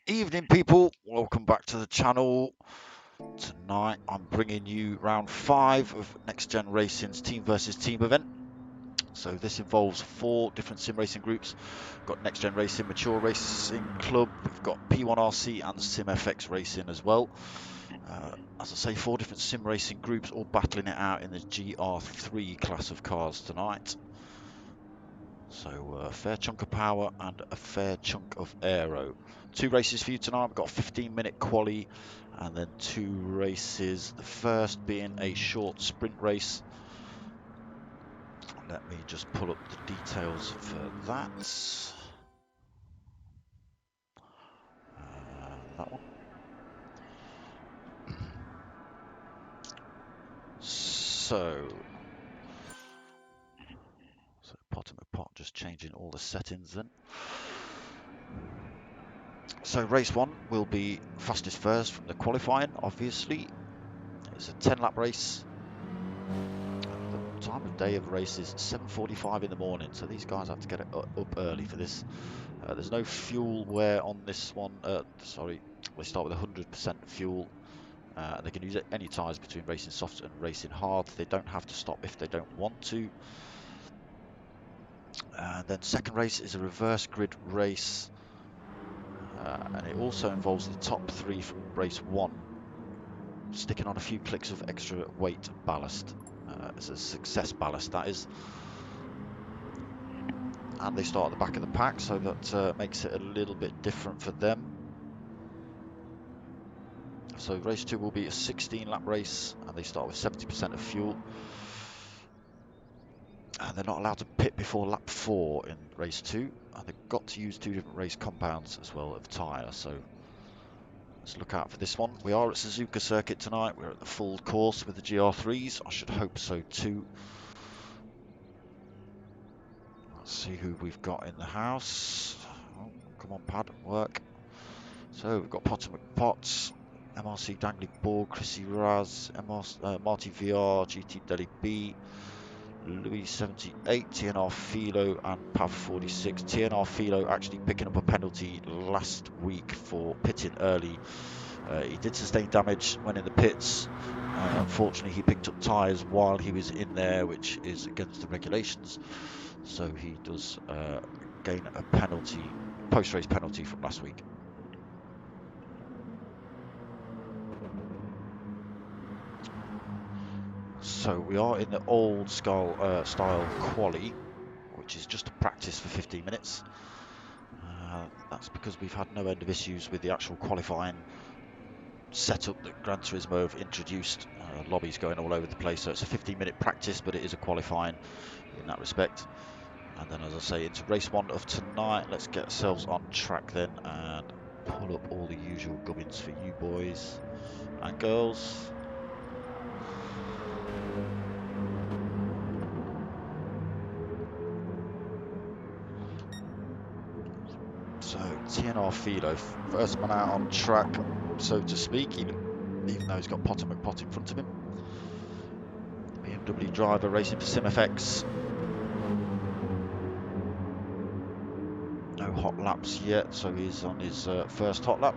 Evening people, welcome back to the channel. Tonight I'm bringing you round 5 of Next Gen Racing's team versus team event. So this involves 4 different sim racing groups. We've got Next Gen Racing Mature Racing Club, we've got P1RC and SimFX Racing as well. As I say, 4 different sim racing groups all battling it out in the GR3 class of cars tonight. So a fair chunk of power and a fair chunk of aero. 2 races for you tonight. We've got a 15-minute quali and then 2 races. The first being a short sprint race. Let me just pull up the details for that. That one. So bottom of pot, just changing all the settings then. So race 1 will be fastest first from the qualifying, obviously. It's a 10-lap race. The time of day of the race is 7:45 in the morning, so these guys have to get up early for this. There's no fuel wear on this one. Sorry, they start with 100% fuel. They can use any tyres between racing soft and racing hard. They don't have to stop if they don't want to. And then second race is a reverse grid race. And it also involves the top 3 from race 1 sticking on a few clicks of extra weight ballast. It's a success ballast, that is. And they start at the back of the pack, so that makes it a little bit different for them. So race 2 will be a 16-lap race, and they start with 70% of fuel. And they're not allowed to pit before lap 4 in race 2, and they've got to use 2 different race compounds as well of tyre, so let's look out for this one. We are at Suzuka Circuit tonight. We're at the full course with the GR3s. I should hope so too. Let's see who we've got in the house. Oh, come on, pad, work. So we've got Potter McPotts, MRC Dangly Borg, Chrissy Raz, Marty VR, GT Deli B, Louis 78, TNR Philo, and Pav 46. TNR Philo actually picking up a penalty last week for pitting early. He did sustain damage when in the pits. Unfortunately, he picked up tyres while he was in there, which is against the regulations. So he does gain a penalty, post-race penalty from last week. So we are in the old style quali, which is just a practice for 15 minutes. That's because we've had no end of issues with the actual qualifying setup that Gran Turismo have introduced. Lobbies going all over the place, so it's a 15-minute practice, but it is a qualifying in that respect. And then, as I say, into race 1 of tonight. Let's get ourselves on track then and pull up all the usual gubbins for you boys and girls. So TNR Philo, first man out on track, so to speak, even even though he's got Potter McPot in front of him. BMW driver racing for SimFX. No hot laps yet, so he's on his first hot lap.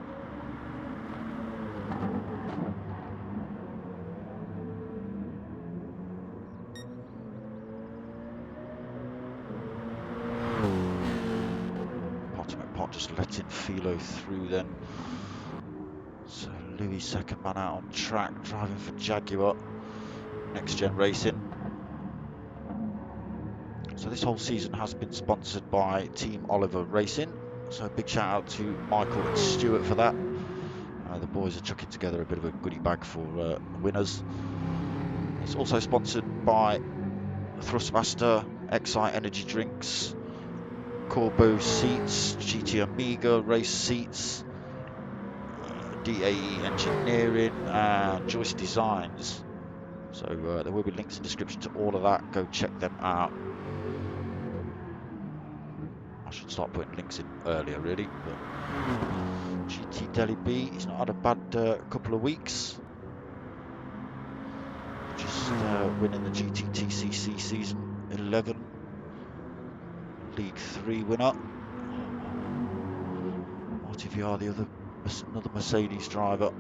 Potter McPot just letting Philo through then. So Louis, second man out on track, driving for Jaguar, Next Gen Racing. So this whole season has been sponsored by Team Oliver Racing. So big shout out to Michael and Stuart for that. The boys are chucking together a bit of a goodie bag for winners. It's also sponsored by Thrustmaster, XI Energy Drinks, Corbeau Seats, GT Amiga Race Seats, DAE Engineering, and Joyce Designs. So there will be links in the description to all of that. Go check them out. I should start putting links in earlier, really. But GT Deli B, he's not had a bad couple of weeks. Just winning the GTTCC season 11 League 3 winner. Marty VR, another Mercedes driver.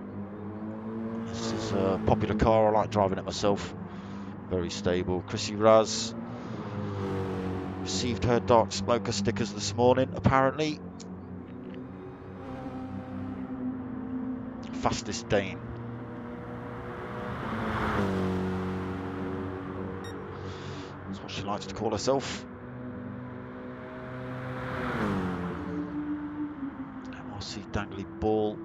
This is a popular car. I like driving it myself. Very stable. Chrissy Raz received her Dark Smoker stickers this morning, apparently. Fastest Dane. That's what she likes to call herself. MRC Dangly Ball.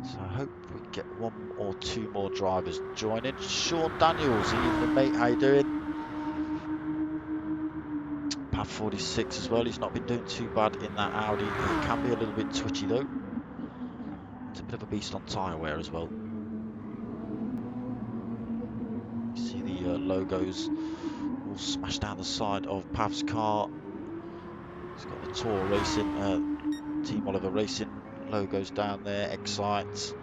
So I hope we get one or two more drivers joining. Sean Daniels, evening mate, how you doing? Pav 46 as well, he's not been doing too bad in that Audi. It can be a little bit twitchy though. It's a bit of a beast on tyre wear as well. You see the logos all smashed down the side of Pav's car. He's got the TOR Racing, Team Oliver Racing logos down there, Excite.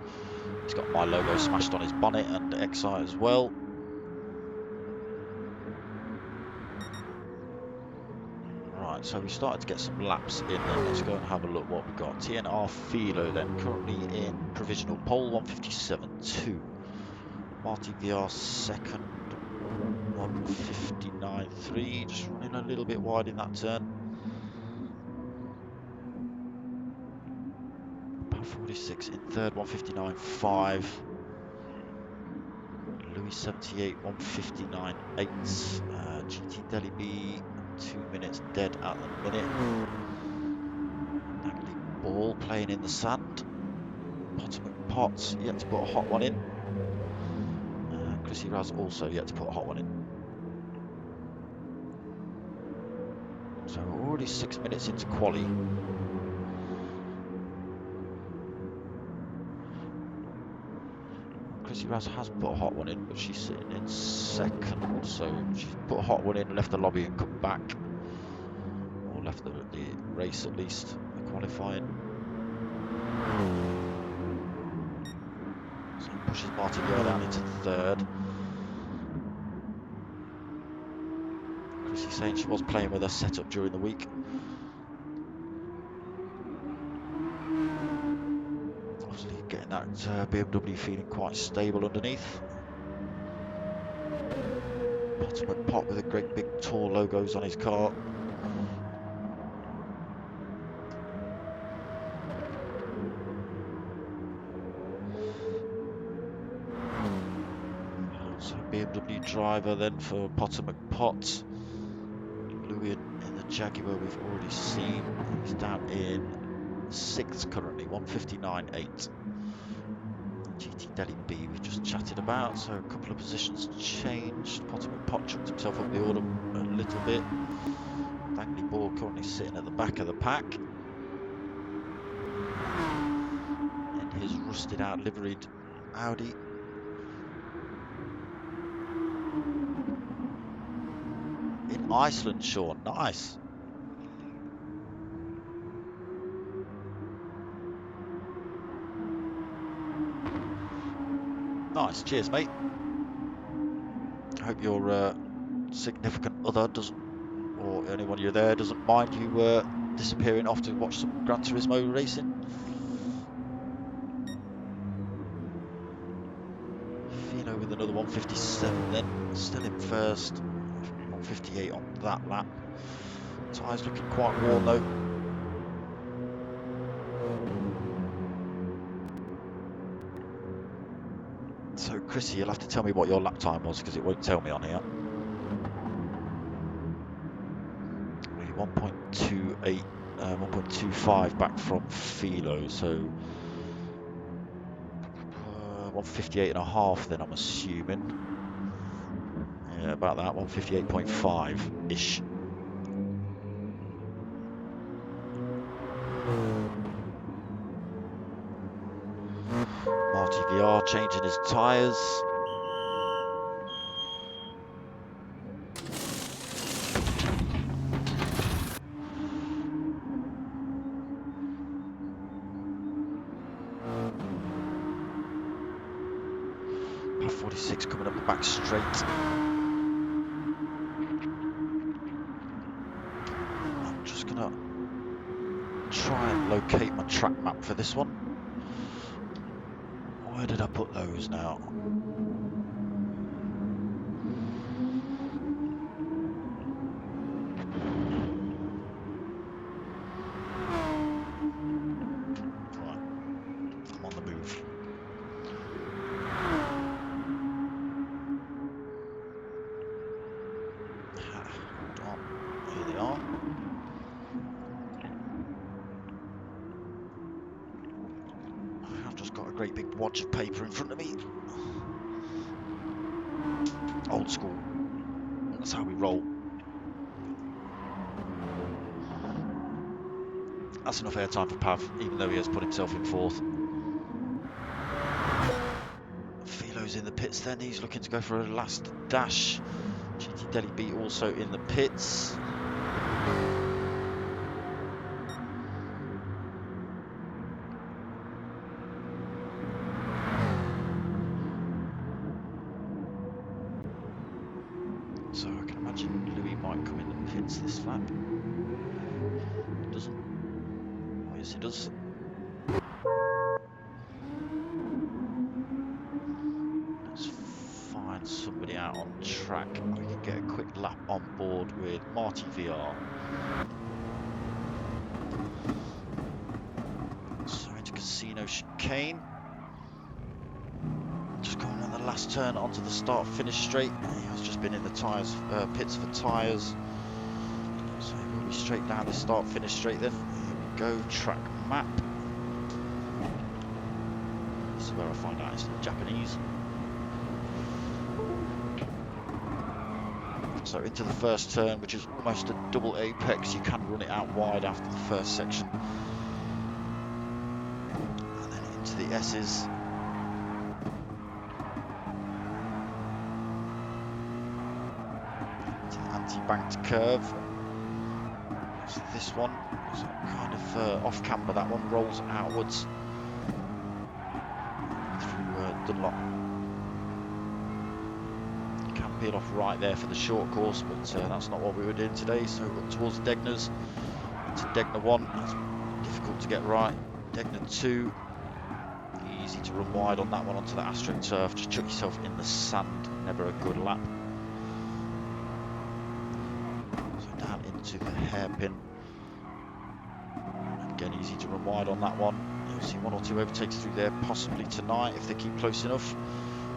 He's got my logo smashed on his bonnet and Excite as well. Right, so we started to get some laps in then. Let's go and have a look what we've got. TNR Philo then, currently in provisional pole, 157.2. Marty VR second, 159.3, just running a little bit wide in that turn. Pav 46 in third, 159.5. Louis 78, 159.8. GT Deli B, 2 minutes dead at the minute. Dangly Ball playing in the sand. Potter McPot yet to put a hot one in. Chrissy Raz also yet to put a hot one in. So we're already 6 minutes into quali. Chrissy Raz has put a hot one in, but she's sitting in second. So she's put a hot one in, left the lobby and come back. Or left the race at least, the qualifying. So pushes Martin Yard down into third. Chrissy saying she was playing with her setup during the week. Obviously getting that BMW feeling quite stable underneath. Potter McPot with a great big TOR logos on his car. So BMW driver then for Potter McPot. Louis in the Jaguar we've already seen. He's down in 6th currently, 159.8. GT Deli B we've just chatted about, so a couple of positions changed. Potter McPot chucked himself up the order a little bit. Dangly Ball currently sitting at the back of the pack in his rusted out liveried Audi. In Iceland, Sean, nice. Nice, cheers, mate. I hope your significant other doesn't, or anyone you're there doesn't mind you disappearing off to watch some Gran Turismo racing. Fino with another 157 then, still in first, 158 on that lap. Tyres looking quite worn though. So Chrissy, you'll have to tell me what your lap time was because it won't tell me on here. 1.28, 1.25 back from Philo, so 158 and a half then I'm assuming. Yeah, about that, 158.5-ish. Marty VR changing his tyres. Par 46 coming up the back straight. I'm just gonna try and locate my track map for this one. Where did I put those now? Right, I'm on the move. Hold on, here they are. I've just got a great big wad of paper in front of me. Old school. That's how we roll. That's enough airtime for Pav, even though he has put himself in fourth. Philo's in the pits then, he's looking to go for a last dash. GT Delhi B also in the pits. So I can imagine Louis might come in the pits this lap. Doesn't? Oh, yes, he does. Let's find somebody out on track. We can get a quick lap on board with Marty VR. So into Casino Chicane. Just going on the last turn onto the start-finish straight. He has just been in the tyres, pits for tyres. So we'll be straight down the start-finish straight then. Here we go, track map. This is where I find out it's in Japanese. So into the first turn, which is almost a double apex. You can run it out wide after the first section. And then into the S's. Into the anti-banked curve. So this one is kind of off camber, that one rolls outwards through Dunlop. You can peel off right there for the short course, but that's not what we were doing today. So up towards Degner's, into Degner 1, that's difficult to get right. Degner 2, easy to run wide on that one onto the AstroTurf, just chuck yourself in the sand, never a good lap. So down into the hairpin. Again, easy to run wide on that one. You'll see one or two overtakes through there, possibly tonight if they keep close enough.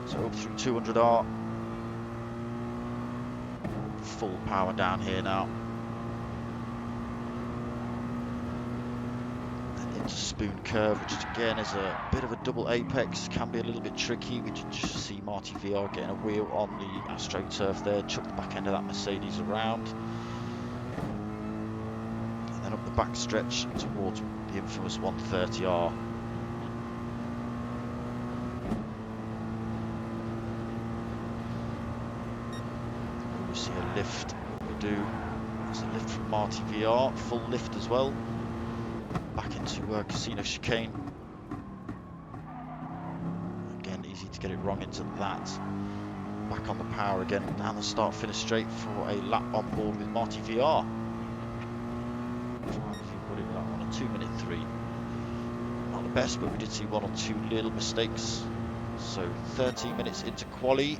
So up through 200R. Full power down here now. And into Spoon Curve, which again is a bit of a double apex, can be a little bit tricky. We just see Marty VR getting a wheel on the AstroTurf there, chuck the back end of that Mercedes around. And then up the back stretch towards the infamous 130R. We see a lift, we do. There's a lift from Marty VR, full lift as well. Back into Casino Chicane. Again, easy to get it wrong into that. Back on the power again, down the start finish straight for a lap on board with Marty VR. What did that one? A 2:03. Not the best, but we did see one or two little mistakes. So 13 minutes into quali.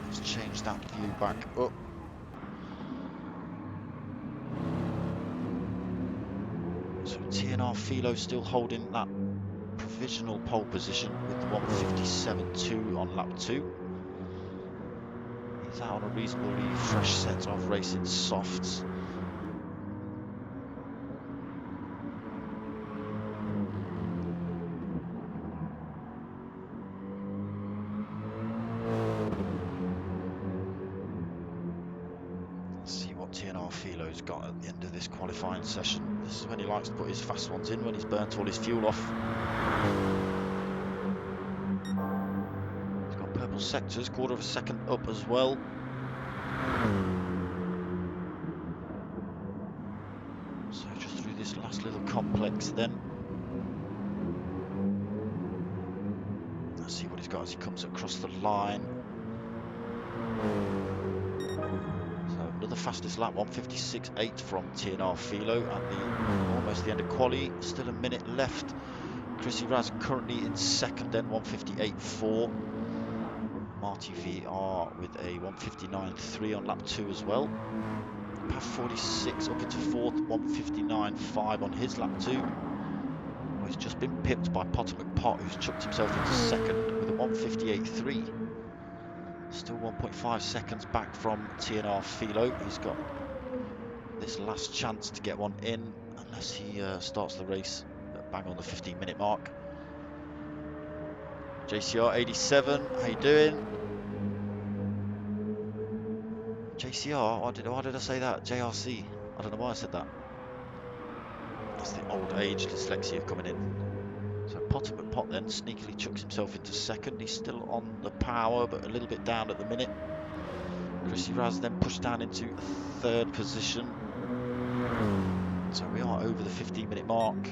Let's change that view back up. So TNR Philo still holding that provisional pole position with the 1:57.2 on lap 2. He's out on a reasonably fresh set of racing softs. Let's see what TNR Philo's got at the end of this qualifying session. This is when he likes to put his fast ones in, when he's burnt all his fuel off. He's got purple sectors, quarter of a second up as well. So just through this last little complex then. Let's see what he's got as he comes across the line. So another fastest lap, 1:56.8 from TNR Philo at almost the end of quali. Still a minute left. Chrissy Raz currently in second then, 1:58.4. Marty VR with a 1:59.3 on lap 2 as well. Path 46 up into fourth, 1:59.5 on his lap 2. Oh, he's just been pipped by Potter McPott, who's chucked himself into second with a 1:58.3. Still 1.5 seconds back from TNR Philo. He's got this last chance to get one in, unless he starts the race at bang on the 15-minute mark. JCR 87, how you doing? JCR, why did I say that? JRC, I don't know why I said that. That's the old age dyslexia coming in. So Potter McPott then sneakily chucks himself into second. He's still on the power, but a little bit down at the minute. Chrissy Raz then pushed down into third position. So we are over the 15-minute mark.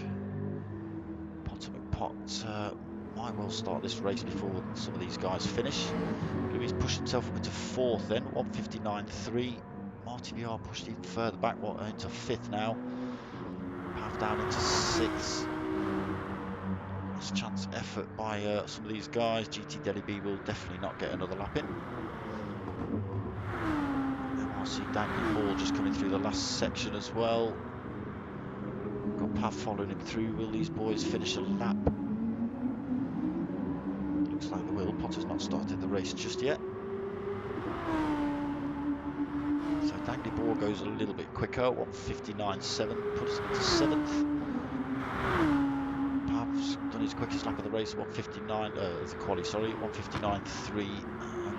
Potter McPott might well start this race before some of these guys finish. Louis pushed himself up into fourth then, 1:59.3. Marty VR pushed even further back, into fifth now. Path down into sixth. Last chance effort by some of these guys. GT Adey Gee will definitely not get another lap in. MRC Dangly Ball just coming through the last section as well. Got Path following him through. Will these boys finish a lap? Looks like they will. Potter's not started the race just yet. So Dangly Ball goes a little bit quicker, 1:59.7, puts him into seventh. Pav's done his quickest lap of the race, 1:59, the quali, sorry, 1:59.3.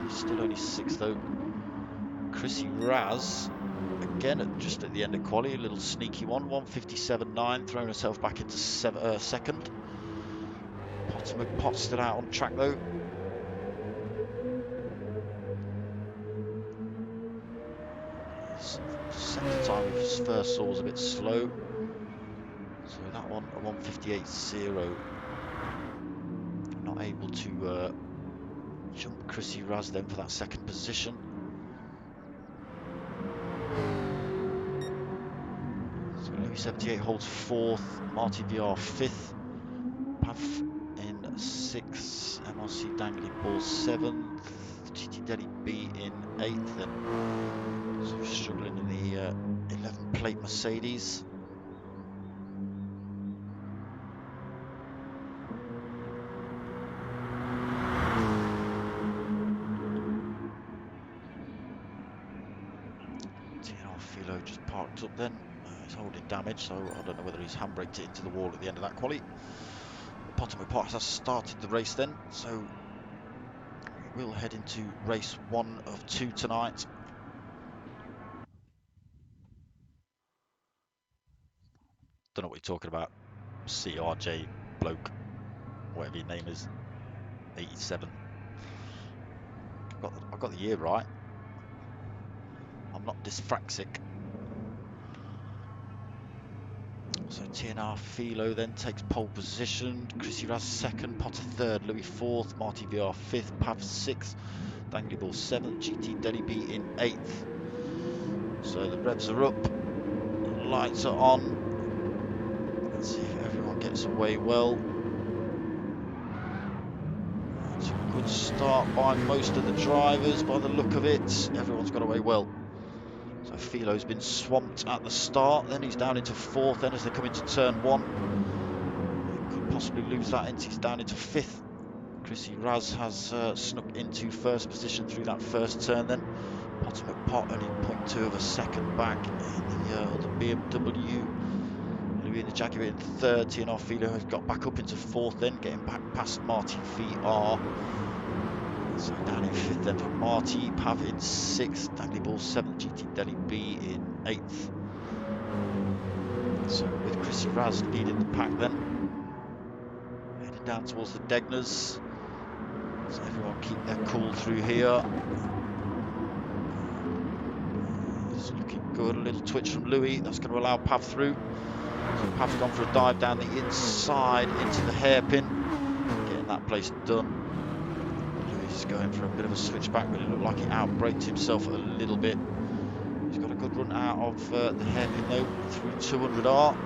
He's still only sixth though. Chrissy Raz, again just at the end of quali, a little sneaky one, 1:57.9, throwing herself back into second. Potter McPott still out on track though. Second time we first saw was a bit slow. So that one, a 1:58.0. Not able to jump Chrissy Raz then for that second position. So Louis 78 holds fourth, Marty VR fifth, Pav in sixth, MRC Dangly Ball seventh, GT Adey Gee in eighth, and sort of struggling in the 11 plate Mercedes. TNR Philo just parked up then. He's holding damage, so I don't know whether he's handbraked it into the wall at the end of that quali. Potter McPott has started the race then, so we will head into race 1 of 2 tonight. Don't know what you're talking about. CRJ bloke, whatever your name is, 87. I got the year right. I'm not dyspraxic. So TNR Philo then takes pole position. Chrissy Raz second, Potter third, Louis fourth, Marty VR fifth, Pav sixth, Dangly Ball seventh, GT Delhi B in eighth. So the revs are up, lights are on. Let's see if everyone gets away well. It's a good start by most of the drivers by the look of it. Everyone's got away well. So Philo's been swamped at the start, then he's down into fourth, then as they come into turn one. Could possibly lose that, he's down into fifth. Chrissy Raz has snuck into first position through that first turn then. Potter McPot only 0.2 of a second back in the other BMW. Louis in the Jaguar in third. TNR Philo has got back up into fourth then, getting back past Marty VR. So down in fifth then for Marty, Pav in sixth, Dangly Ball seventh, GT Delhi B in eighth. So with Chrissy Raz leading the pack then, heading down towards the Degners. So everyone keep their cool through here. It's looking good, a little twitch from Louis, that's going to allow Pav through. So Pav's gone for a dive down the inside into the hairpin, getting that place done. He's going for a bit of a switchback, but it looked like he outbraked himself a little bit. He's got a good run out of the hairpin though, through 200R.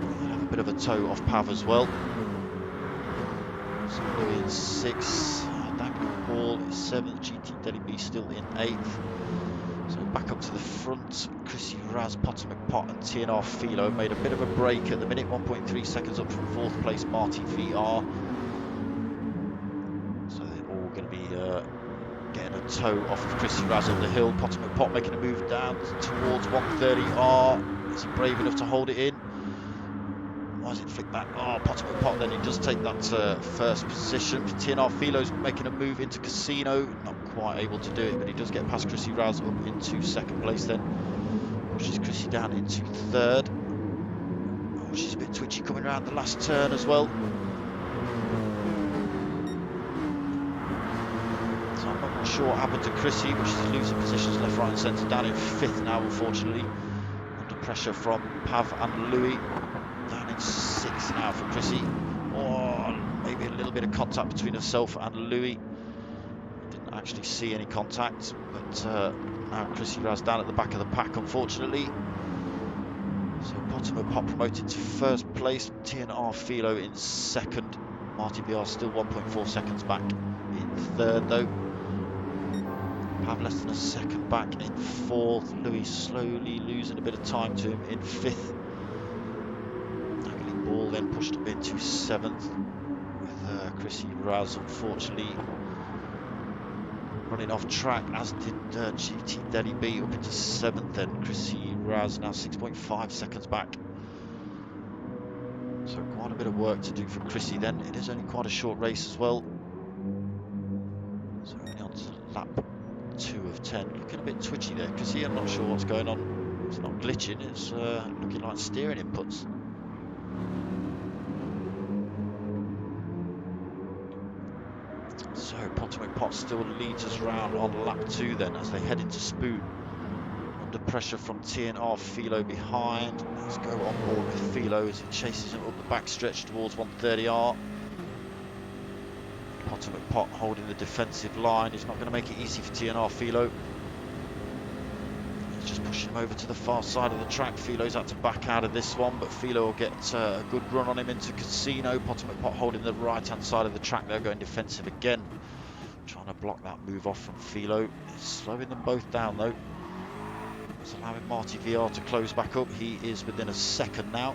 He'll have a bit of a toe off Pav as well. So Louis in sixth, Dangling Ball is seventh, GT Delhi B still in eighth. So back up to the front, Chrissy Raz, Potter McPot and TNR Philo made a bit of a break at the minute, 1.3 seconds up from fourth place Marty VR. Going to be getting a toe off of Chrissy Raz up the hill. Potter McPot making a move down towards 130R. Is he brave enough to hold it in? Why does it flick back? Oh, Potter McPot then, he does take that first position. TNR Philo's making a move into Casino. Not quite able to do it, but he does get past Chrissy Raz up into second place then. Pushes Chrissy down into third. Oh, she's a bit twitchy coming around the last turn as well. Not sure what happened to Chrissy, but she's losing positions left, right and centre. Down in fifth now, unfortunately. Under pressure from Pav and Louis. Down in sixth now for Chrissy. Oh, maybe a little bit of contact between herself and Louis. Didn't actually see any contact, but now Chrissy Raz down at the back of the pack, unfortunately. So Potter McPot promoted to first place. TNR Philo in second. Marty VR still 1.4 seconds back in third though. Pav less than a second back in fourth. Louis slowly losing a bit of time to him in fifth. Dangling Ball then pushed up into seventh with Chrissy Raz unfortunately running off track, as did GT Delhi B up into seventh then. Chrissy Raz now 6.5 seconds back. So quite a bit of work to do for Chrissy then. It is only quite a short race as well. So only on to lap 2 of 10. Looking a bit twitchy there. Chrissy, I'm not sure what's going on. It's not glitching, it's looking like steering inputs. So Potter McPot still leads us round on lap 2 then as they head into Spoon. Under pressure from TNR Philo behind. Let's go on board with Philo as he chases him up the backstretch towards 130R. Potter McPot holding the defensive line. He's not going to make it easy for TNR Philo. He's just pushing him over to the far side of the track. Philo's had to back out of this one, but Philo will get a good run on him into Casino. Potter McPot holding the right hand side of the track. They're going defensive again, trying to block that move off from Philo. It's slowing them both down though. It's allowing Marty VR to close back up. He is within a second now.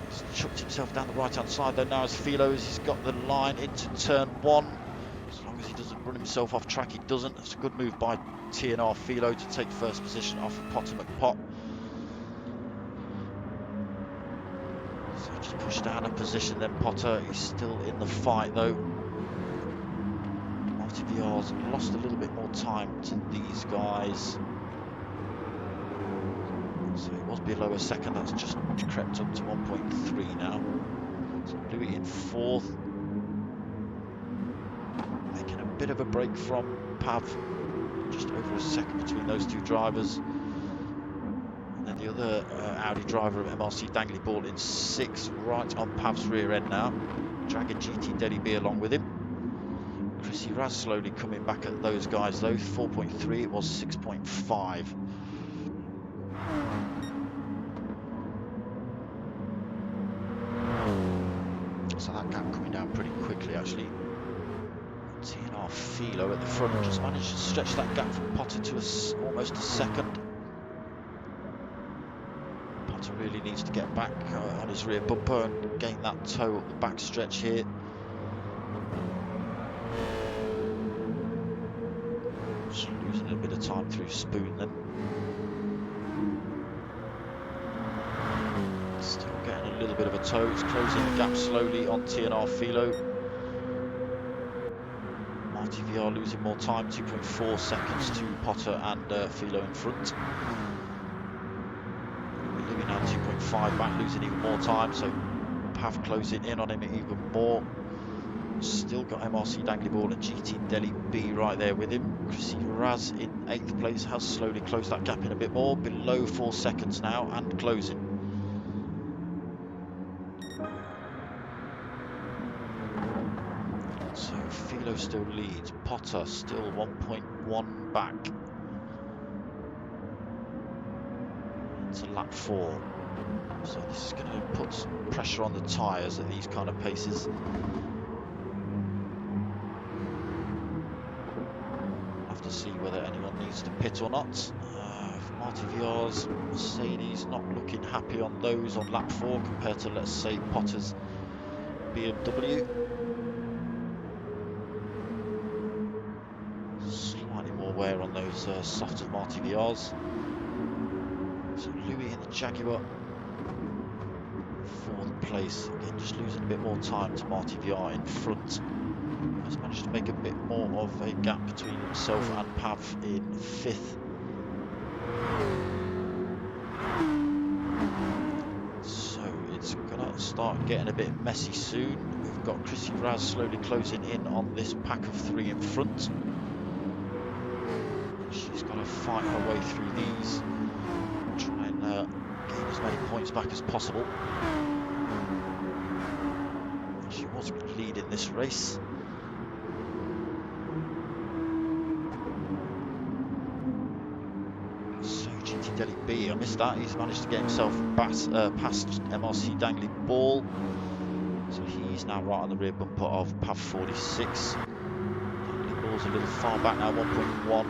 He's chucked himself down the right hand side though now as Philo, as he's got the line into turn 1. As long as he doesn't run himself off track, he doesn't. It's a good move by TNR Philo to take first position off of Potter McPot. So just pushed down a position then Potter. He's still in the fight though. Marty VR's lost a little bit more time to these guys. So he was below a second, that's just crept up to 1.3 now. So Louis in fourth. Making a bit of a break from Pav, just over a second between those two drivers. And then the other Audi driver of MRC Dangly Ball in 6th, right on Pav's rear end now, dragging GT Adey Gee along with him. Chrissy Raz slowly coming back at those guys though, 4.3, it was 6.5. So that gap coming down pretty quickly actually. TNR Philo at the front just managed to stretch that gap from Potter to almost a second. Potter really needs to get back on his rear bumper and gain that toe up the back stretch here. Just losing a bit of time through Spoon then. Still getting a little bit of a toe. It's closing the gap slowly on TNR Philo. Marty VR losing more time, 2.4 seconds to Potter and Philo in front. Louis now 2.5 back, losing even more time, so Pav closing in on him even more. Still got MRC Dangly Ball and GT Adey Gee right there with him. Chrissy Raz in 8th place has slowly closed that gap in a bit more, below 4 seconds now and closing. So Philo still leads, Potter still 1.1 back into lap 4. So this is going to put some pressure on the tyres at these kind of paces. We'll have to see whether anyone needs to pit or not. Marty VR's Mercedes not looking happy on those on lap 4 compared to, let's say, Potter's BMW. Slightly more wear on those softer Marty VRs. So Louis in the Jaguar, 4th place, again just losing a bit more time to Marty VR in front. Has managed to make a bit more of a gap between himself and Pav in 5th. So it's gonna start getting a bit messy soon. We've got Chrissy Raz slowly closing in on this pack of 3 in front. She's got to fight her way through these, try and gain as many points back as possible. She was leading this race. So GT Adey Gee, I missed that. He's managed to get himself past MRC Dangly Ball. So he's now right on the rear bumper of Pav 46. Dangly Ball's a little far back now, 1.1.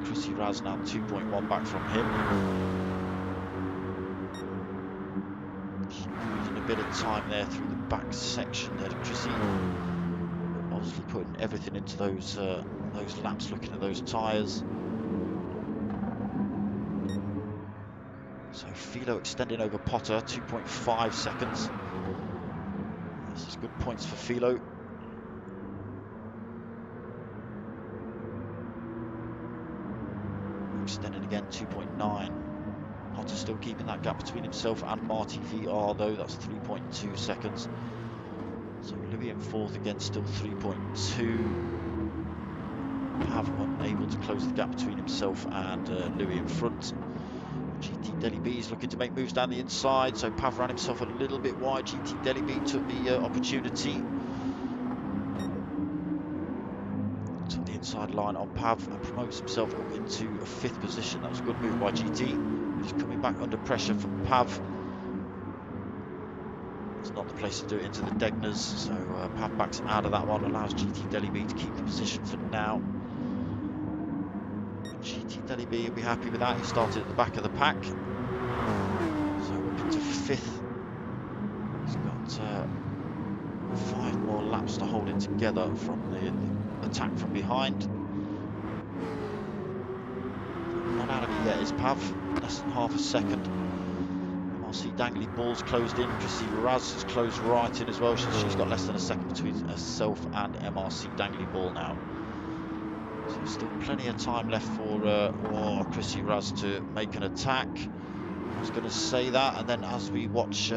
Chrissy Raz now 2.1 back from him. Just losing a bit of time there through the back section there to Chrissy. Obviously putting everything into those laps, looking at those tyres. So Philo extending over Potter, 2.5 seconds. This is good points for Philo. Extending again, 2.9. Potter still keeping that gap between himself and Marty VR though, that's 3.2 seconds. So Louis in 4th again, still 3.2. Pav unable to close the gap between himself and Louis in front. GT Adey Gee is looking to make moves down the inside, so Pav ran himself a little bit wide. GT Adey Gee took the opportunity. Took the inside line on Pav and promotes himself up into a 5th position. That was a good move by GT. He's coming back under pressure from Pav. It's not the place to do it into the Degners, so Pav backs out of that one, allows GT Adey Gee to keep the position for now. GT Adey Gee will be happy with that. He started at the back of the pack, so up into 5th. He's got 5 more laps to hold it together from the attack from behind. Not out of it yet is Pav, less than half a second. MRC Dangly Ball's closed in. Chrissy Raz has closed right in as well. She's got less than a second between herself and MRC Dangly Ball now. So there's still plenty of time left for Chrissy Raz to make an attack. I was going to say that, and then as we watch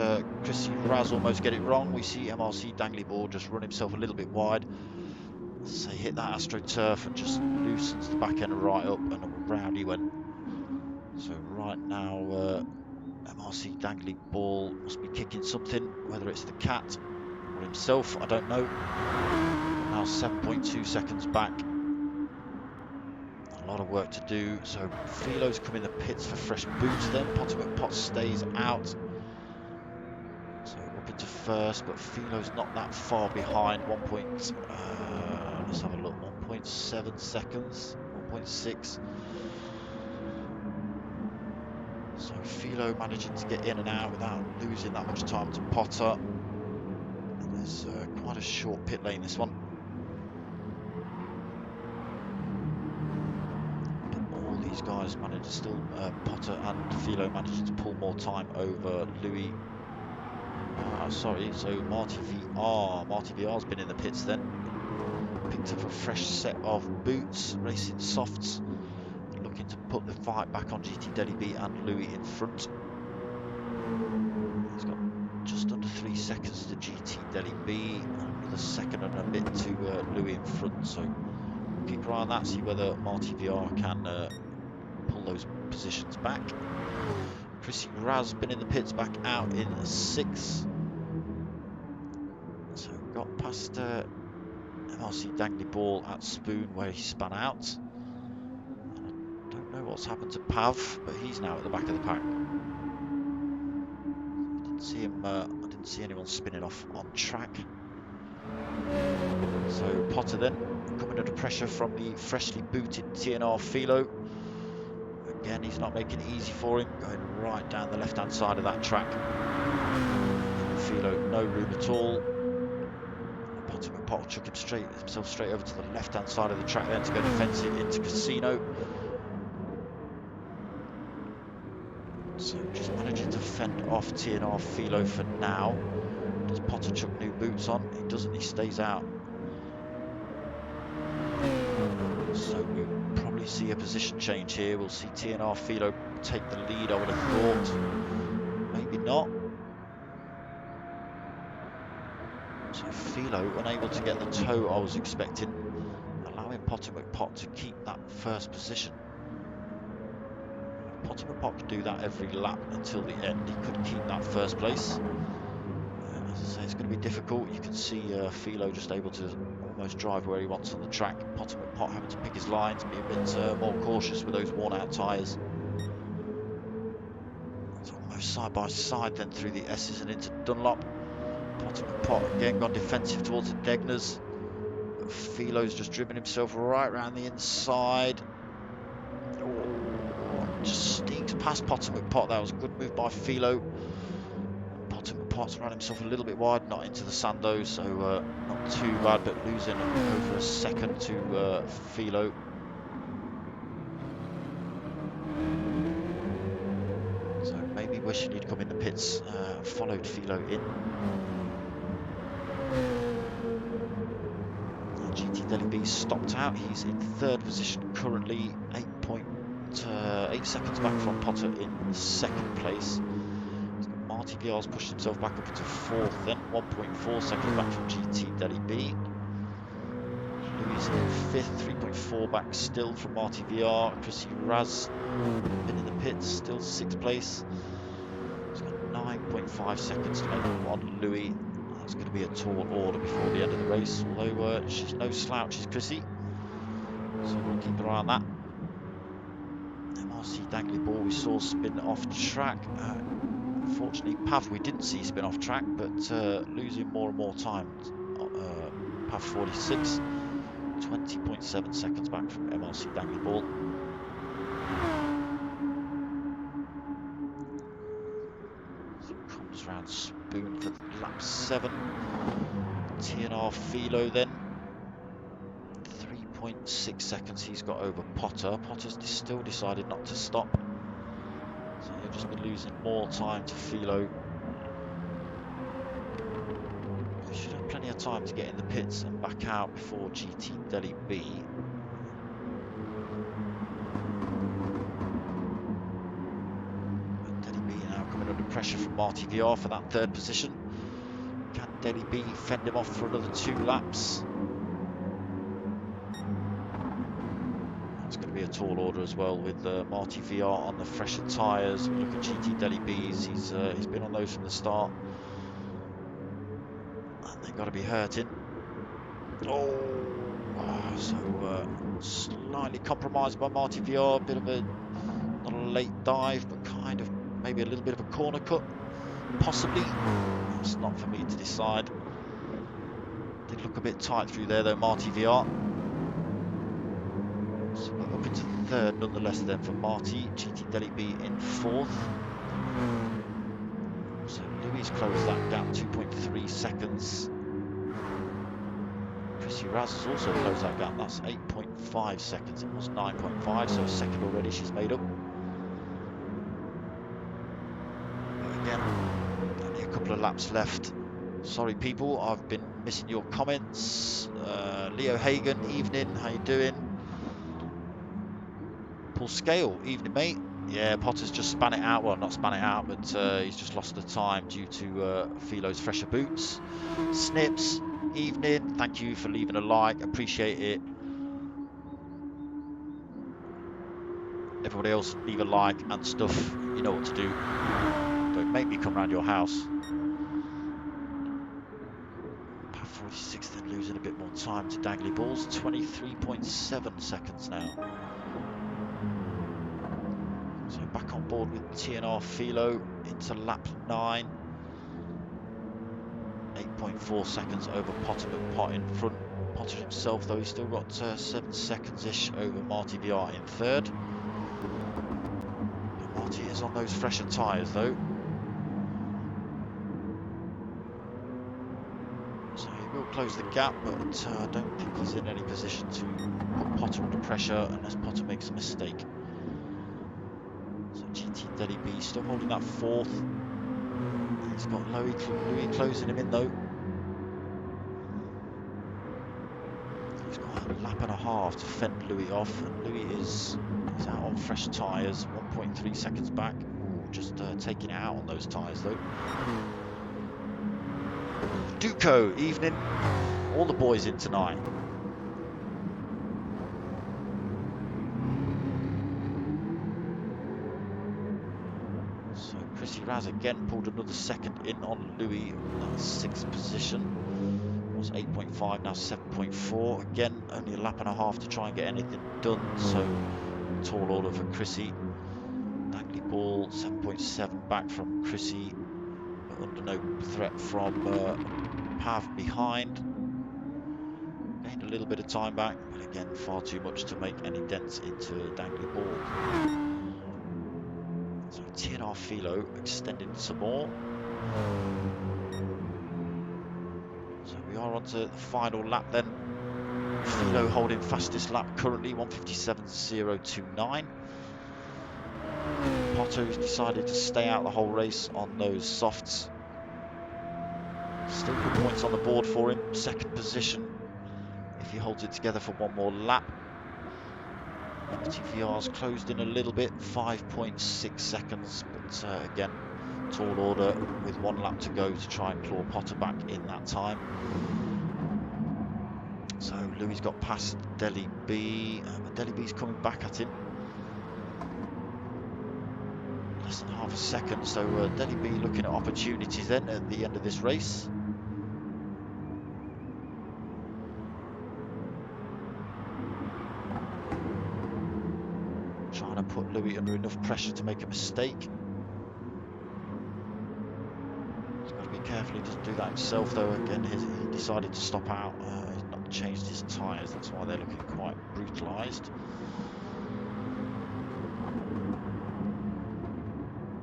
Chrissy Raz almost get it wrong, we see MRC Dangly Ball just run himself a little bit wide. So he hit that AstroTurf and just loosens the back end right up, and around he went. So right now, MRC Dangly Ball must be kicking something, whether it's the cat or himself, I don't know. But now 7.2 seconds back. A lot of work to do. So Philo's come in the pits for fresh boots then. Pot stays out. So up into first, but Philo's not that far behind. Let's have a look. 1.7 seconds. 1.6. So Philo managing to get in and out without losing that much time to Potter. And there's quite a short pit lane, this one. But all these guys managed to still, Potter and Philo managed to pull more time over Louis. Sorry, so Marty VR's been in the pits then. Picked up a fresh set of boots, racing softs. Looking to put the fight back on GT Delhi B and Louis in front. He's got just under 3 seconds to GT Delhi B, another second and a bit to Louis in front. So keep an eye on that, see whether Marty VR can pull those positions back. Chrissy Raz been in the pits, back out in 6th. So got past MRC Dangly Ball at Spoon where he spun out. And I don't know what's happened to Pav, but he's now at the back of the pack. See him, I didn't see anyone spinning off on track. So Potter then coming under pressure from the freshly booted TNR Philo. Again, he's not making it easy for him, going right down the left hand side of that track. Philo no room at all. Potter chuck himself straight over to the left hand side of the track then to go defensive into Casino. So just managing to fend off TNR Philo for now. Does Potter chuck new boots on? He doesn't, he stays out. So we'll probably see a position change here. We'll see TNR Philo take the lead, I would have thought. Maybe not. So Philo unable to get the toe I was expecting, allowing Potter McPot to keep that first position. Potter McPot could do that every lap until the end. He could keep that first place. As I say, it's going to be difficult. You can see Philo just able to almost drive where he wants on the track. Potter McPot having to pick his lines, be a bit more cautious with those worn out tyres. It's almost side by side then through the S's and into Dunlop. Potter McPot again gone defensive towards the Degners. But Philo's just driven himself right around the inside. Oh, just sneaks past Potter McPot. That was a good move by Philo. Potter McPot's ran himself a little bit wide, not into the sand though, so not too bad, but losing over a second to Philo. So maybe wishing he'd come in the pits, followed Philo in. GT Delhi B stopped out. He's in 3rd position currently, 8 seconds back from Potter in 2nd place. Marty VR's pushed himself back up into 4th, then 1.4 seconds back from GT Delhi B. Louis in 5th, 3.4 back still from Marty VR. Chrissy Raz been in the pits, still 6th place. He's got 9.5 seconds to make on Louis. That's going to be a tall order before the end of the race, although she's no slouch, is Chrissy. So we'll keep an eye on that. MRC Dangly Ball we saw spin off track. Unfortunately, Pav we didn't see spin off track, but losing more and more time. Pav 46, 20.7 seconds back from MRC Dangly Ball. So comes round Spoon for lap 7. TNR Philo then. 3.6 seconds he's got over Potter. Potter's still decided not to stop. So he'll just be losing more time to Philo. He should have plenty of time to get in the pits and back out before GT Delhi B. But Delhi B now coming under pressure from Marty VR for that 3rd position. Can Delhi B fend him off for another 2 laps? tall order as well with Marty VR on the fresher tyres. We look at GT Deli B's. He's been on those from the start, and they've got to be hurting. Oh, so slightly compromised by Marty VR. Bit of a not a late dive, but kind of maybe a little bit of a corner cut, possibly. That's not for me to decide. Did look a bit tight through there though, Marty VR. So we're up into third nonetheless then for Marty. GT Deli B in fourth. So Louis closed that gap, 2.3 seconds. Chrissy Raz has also closed that gap, that's 8.5 seconds. It was 9.5, so a second already she's made up. But again, only a couple of laps left. Sorry people, I've been missing your comments. Leo Hagen, evening, how you doing? Paul Scale, evening mate. Yeah, Potter's just span it out. Well, not span it out, but he's just lost the time due to Philo's fresher boots. Snips, evening. Thank you for leaving a like. Appreciate it. Everybody else, leave a like and stuff. You know what to do. Don't make me come round your house. Path 46 then losing a bit more time to Dangly Balls. 23.7 seconds now. So back on board with TNR Philo into lap 9. 8.4 seconds over Potter, but Pot in front. Potter himself, though, he's still got 7 seconds-ish over Marty VR in third. But Marty is on those fresher tyres, though. So he will close the gap, but I don't think he's in any position to put Potter under pressure unless Potter makes a mistake. So GT Deli B still holding that fourth. He's got Louis closing him in, though. He's got a lap and a half to fend Louis off, and Louis is out on fresh tyres, 1.3 seconds back. Ooh, just taking it out on those tyres though. Duco, evening. All the boys in tonight. So Chrissy Raz again pulled another second in on Louis. That's 6th position. Was 8.5, now 7.4. Again, only a lap and a half to try and get anything done. So tall order for Chrissy. Dangly Ball 7.7 back from Chrissy, but under no threat from Pav behind. Gained a little bit of time back, but again far too much to make any dents into Dangly Ball. So TNR Philo extending some more. So we are on to the final lap then. Philo holding fastest lap currently, 1:57.029. Potter's decided to stay out the whole race on those softs. Still good points on the board for him. 2nd position if he holds it together for one more lap. TVR's closed in a little bit, 5.6 seconds, but again, tall order with 1 lap to go to try and claw Potter back in that time. So Louis got past Deli B, but Deli B's coming back at him. Less than half a second, so Deli B looking at opportunities then at the end of this race. Trying to put Louis under enough pressure to make a mistake. He's got to be careful he doesn't do that himself though. Again, he decided to stop out. He's not changed his tyres, that's why they're looking quite brutalised.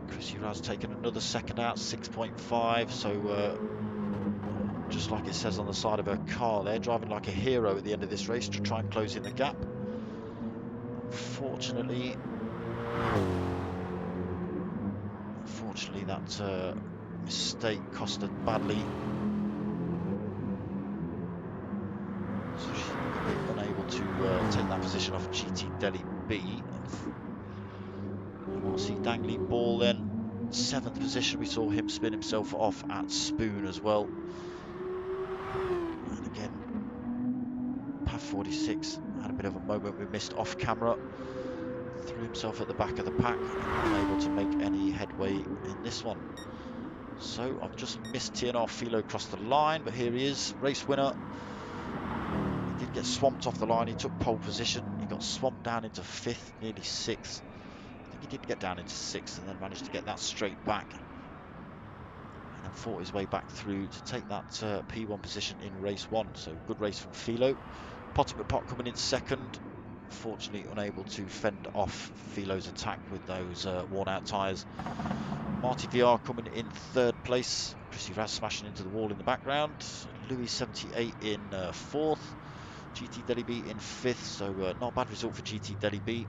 Chrissy Raz taken another second out, 6.5, so just like it says on the side of her car, they're driving like a hero at the end of this race to try and close in the gap. Unfortunately, that mistake cost her badly. So she's unable to take that position off GT Deli B. We'll see Dangly Ball then, 7th position. We saw him spin himself off at Spoon as well. And again, Path 46 had a bit of a moment we missed off camera. threw himself at the back of the pack and unable to make any headway in this one. So I've just missed TNR Philo across the line, but here he is, race winner. He did get swamped off the line. He took pole position. He got swamped down into 5th, nearly 6th. I think he did get down into 6th and then managed to get that straight back. And then fought his way back through to take that P1 position in race 1. So good race from Philo. Pot coming in 2nd. Fortunately unable to fend off Philo's attack with those worn out tyres. Marty VR coming in 3rd place. Chrissy Raz smashing into the wall in the background. Louis 78 in 4th. GT Delhi B in 5th. So not a bad result for GT Delhi B.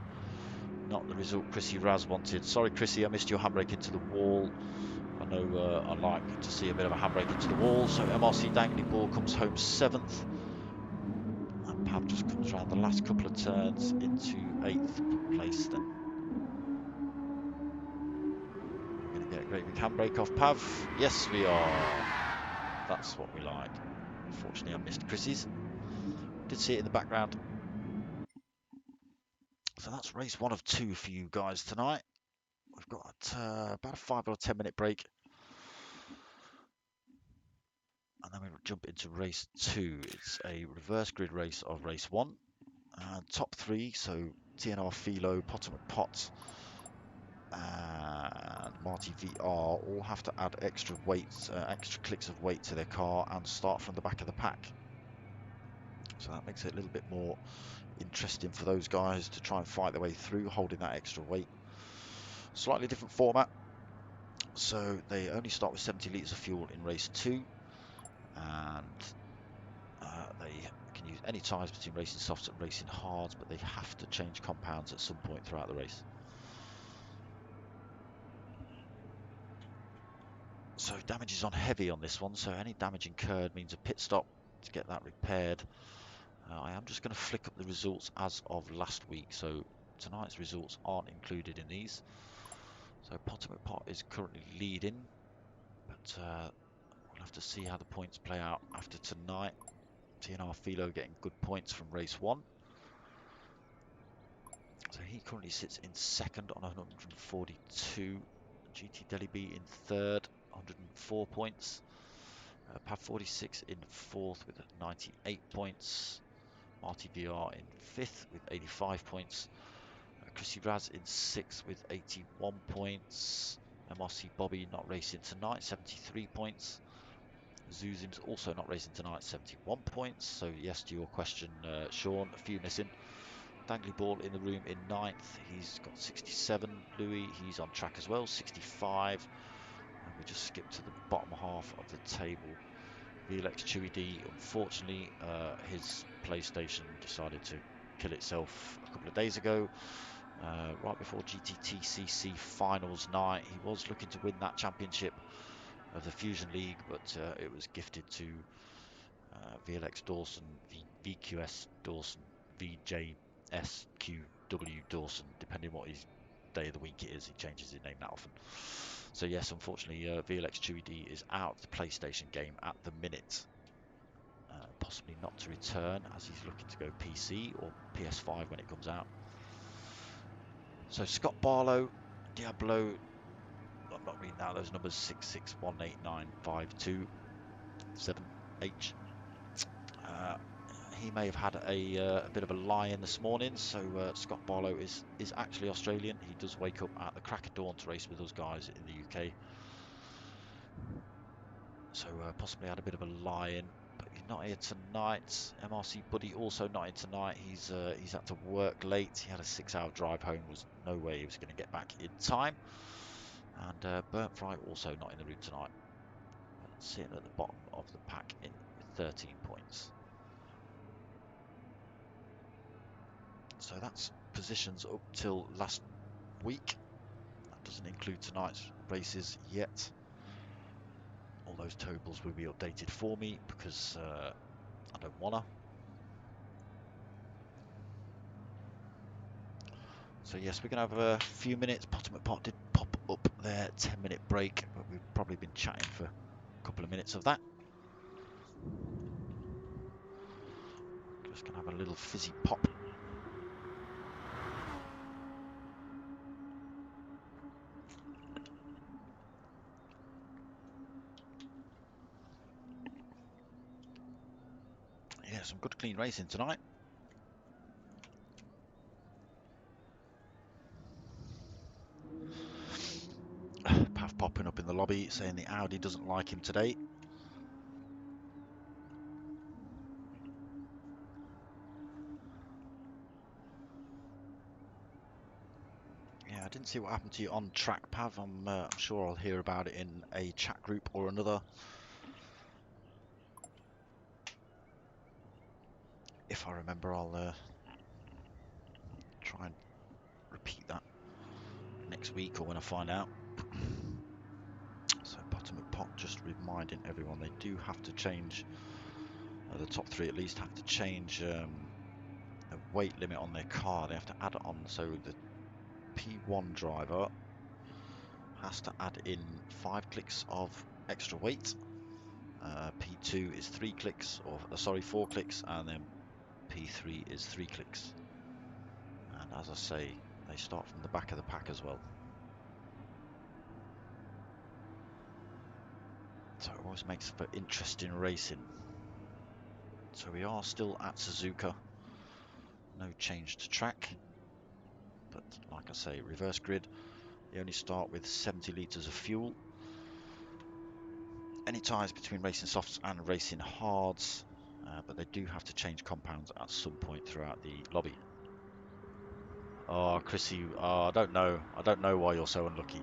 Not the result Chrissy Raz wanted. Sorry Chrissy, I missed your handbrake into the wall. I know I like to see a bit of a handbrake into the wall. So MRC Dangly Ball comes home 7th. And Pav just comes around the last couple of turns into 8th place then. We're going to get a great big handbrake off Pav. Yes, we are. That's what we like. Unfortunately, I missed Chrissy's. Did see it in the background. So that's race 1 of 2 for you guys tonight. We've got about a 5 or 10 minute break. And then we jump into race 2. It's a reverse grid race of race 1. Top 3, so TNR Philo, Potomac Pot, and Marty VR all have to add extra weights, extra clicks of weight to their car and start from the back of the pack. So that makes it a little bit more interesting for those guys to try and fight their way through holding that extra weight. Slightly different format. So they only start with 70 litres of fuel in race 2, and they can use any tyres between racing softs and racing hards, but they have to change compounds at some point throughout the race. So damage is on heavy on this one, so any damage incurred means a pit stop to get that repaired. I am just going to flick up the results as of last week, so tonight's results aren't included in these. So Potomac Pot is currently leading, but we'll have to see how the points play out after tonight. TNR Philo getting good points from race 1. So he currently sits in 2nd on 142. GT Delhi B in 3rd, 104 points. Pav 46 in 4th with 98 points. Marty VR in 5th with 85 points. Chrissy Raz in 6th with 81 points. MRC Bobby not racing tonight, 73 points. Zuzim's also not racing tonight, 71 points. So yes to your question, Sean, a few missing. Dangly Ball in the room in 9th. He's got 67. Louis, he's on track as well, 65. And we just skip to the bottom half of the table. VLX Chewy D, unfortunately, his PlayStation decided to kill itself a couple of days ago. Right before GTTCC finals night. He was looking to win that championship of the Fusion League, but it was gifted to VLX Dawson, VQS Dawson, VJSQW Dawson, depending what his day of the week it is. He changes his name that often. So yes, unfortunately, VLX Chewy D is out of the PlayStation game at the minute. Possibly not to return, as he's looking to go PC or PS5 when it comes out. So Scott Barlow, Diablo, I'm not reading out those numbers, 661895278H. He may have had a bit of a lie-in this morning, so Scott Barlow is actually Australian. He does wake up at the crack of dawn to race with us guys in the UK. So possibly had a bit of a lie-in, but he's not here tonight. MRC Buddy also not in tonight. He's had to work late. He had a 6-hour drive home. Was no way he was going to get back in time. And Burnt Fry also not in the room tonight. Sitting at the bottom of the pack in with 13 points. So that's positions up till last week. That doesn't include tonight's races yet. All those tables will be updated for me because I don't wanna. So yes, we're gonna have a few minutes. Potomac Pot did pop up their 10-minute break, but we've probably been chatting for a couple of minutes of that. Just gonna have a little fizzy pop. Yeah, some good clean racing tonight. Pav popping up in the lobby saying the Audi doesn't like him today. Yeah, I didn't see what happened to you on track, Pav. I'm sure I'll hear about it in a chat group or another. If I remember, I'll try and repeat that next week or when I find out. So Potter McPot just reminding everyone they do have to change, the top three at least have to change the weight limit on their car. They have to add it on, so the P1 driver has to add in 5 clicks of extra weight. P2 is 3 clicks, or sorry, 4 clicks, and then P3 is 3 clicks. And as I say, they start from the back of the pack as well. So it always makes for interesting racing. So we are still at Suzuka. No change to track. But like I say, reverse grid. They only start with 70 litres of fuel. Any ties between racing softs and racing hards. But they do have to change compounds at some point throughout the lobby. Oh, Chrissy, I don't know. I don't know why you're so unlucky.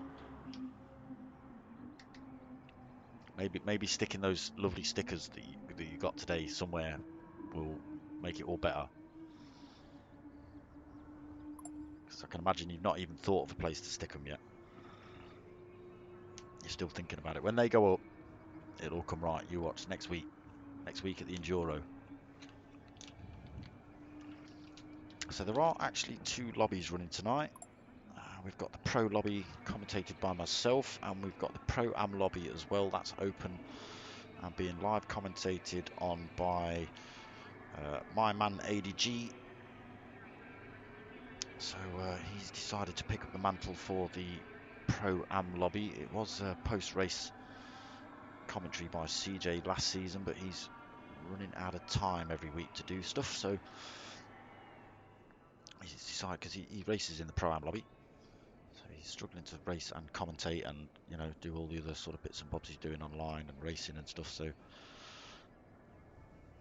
Maybe sticking those lovely stickers that you got today somewhere will make it all better. Because I can imagine you've not even thought of a place to stick them yet. You're still thinking about it. When they go up, it'll all come right. You watch next week. Next week at the Enduro. So there are actually 2 lobbies running tonight. We've got the Pro lobby commentated by myself, and we've got the Pro Am lobby as well. That's open and being live commentated on by my man Adey Gee. So he's decided to pick up the mantle for the Pro Am lobby. It was post-race commentary by CJ last season, but he's running out of time every week to do stuff, so he's decided, because he races in the Pro Am lobby, so he's struggling to race and commentate and, you know, do all the other sort of bits and bobs he's doing online and racing and stuff. So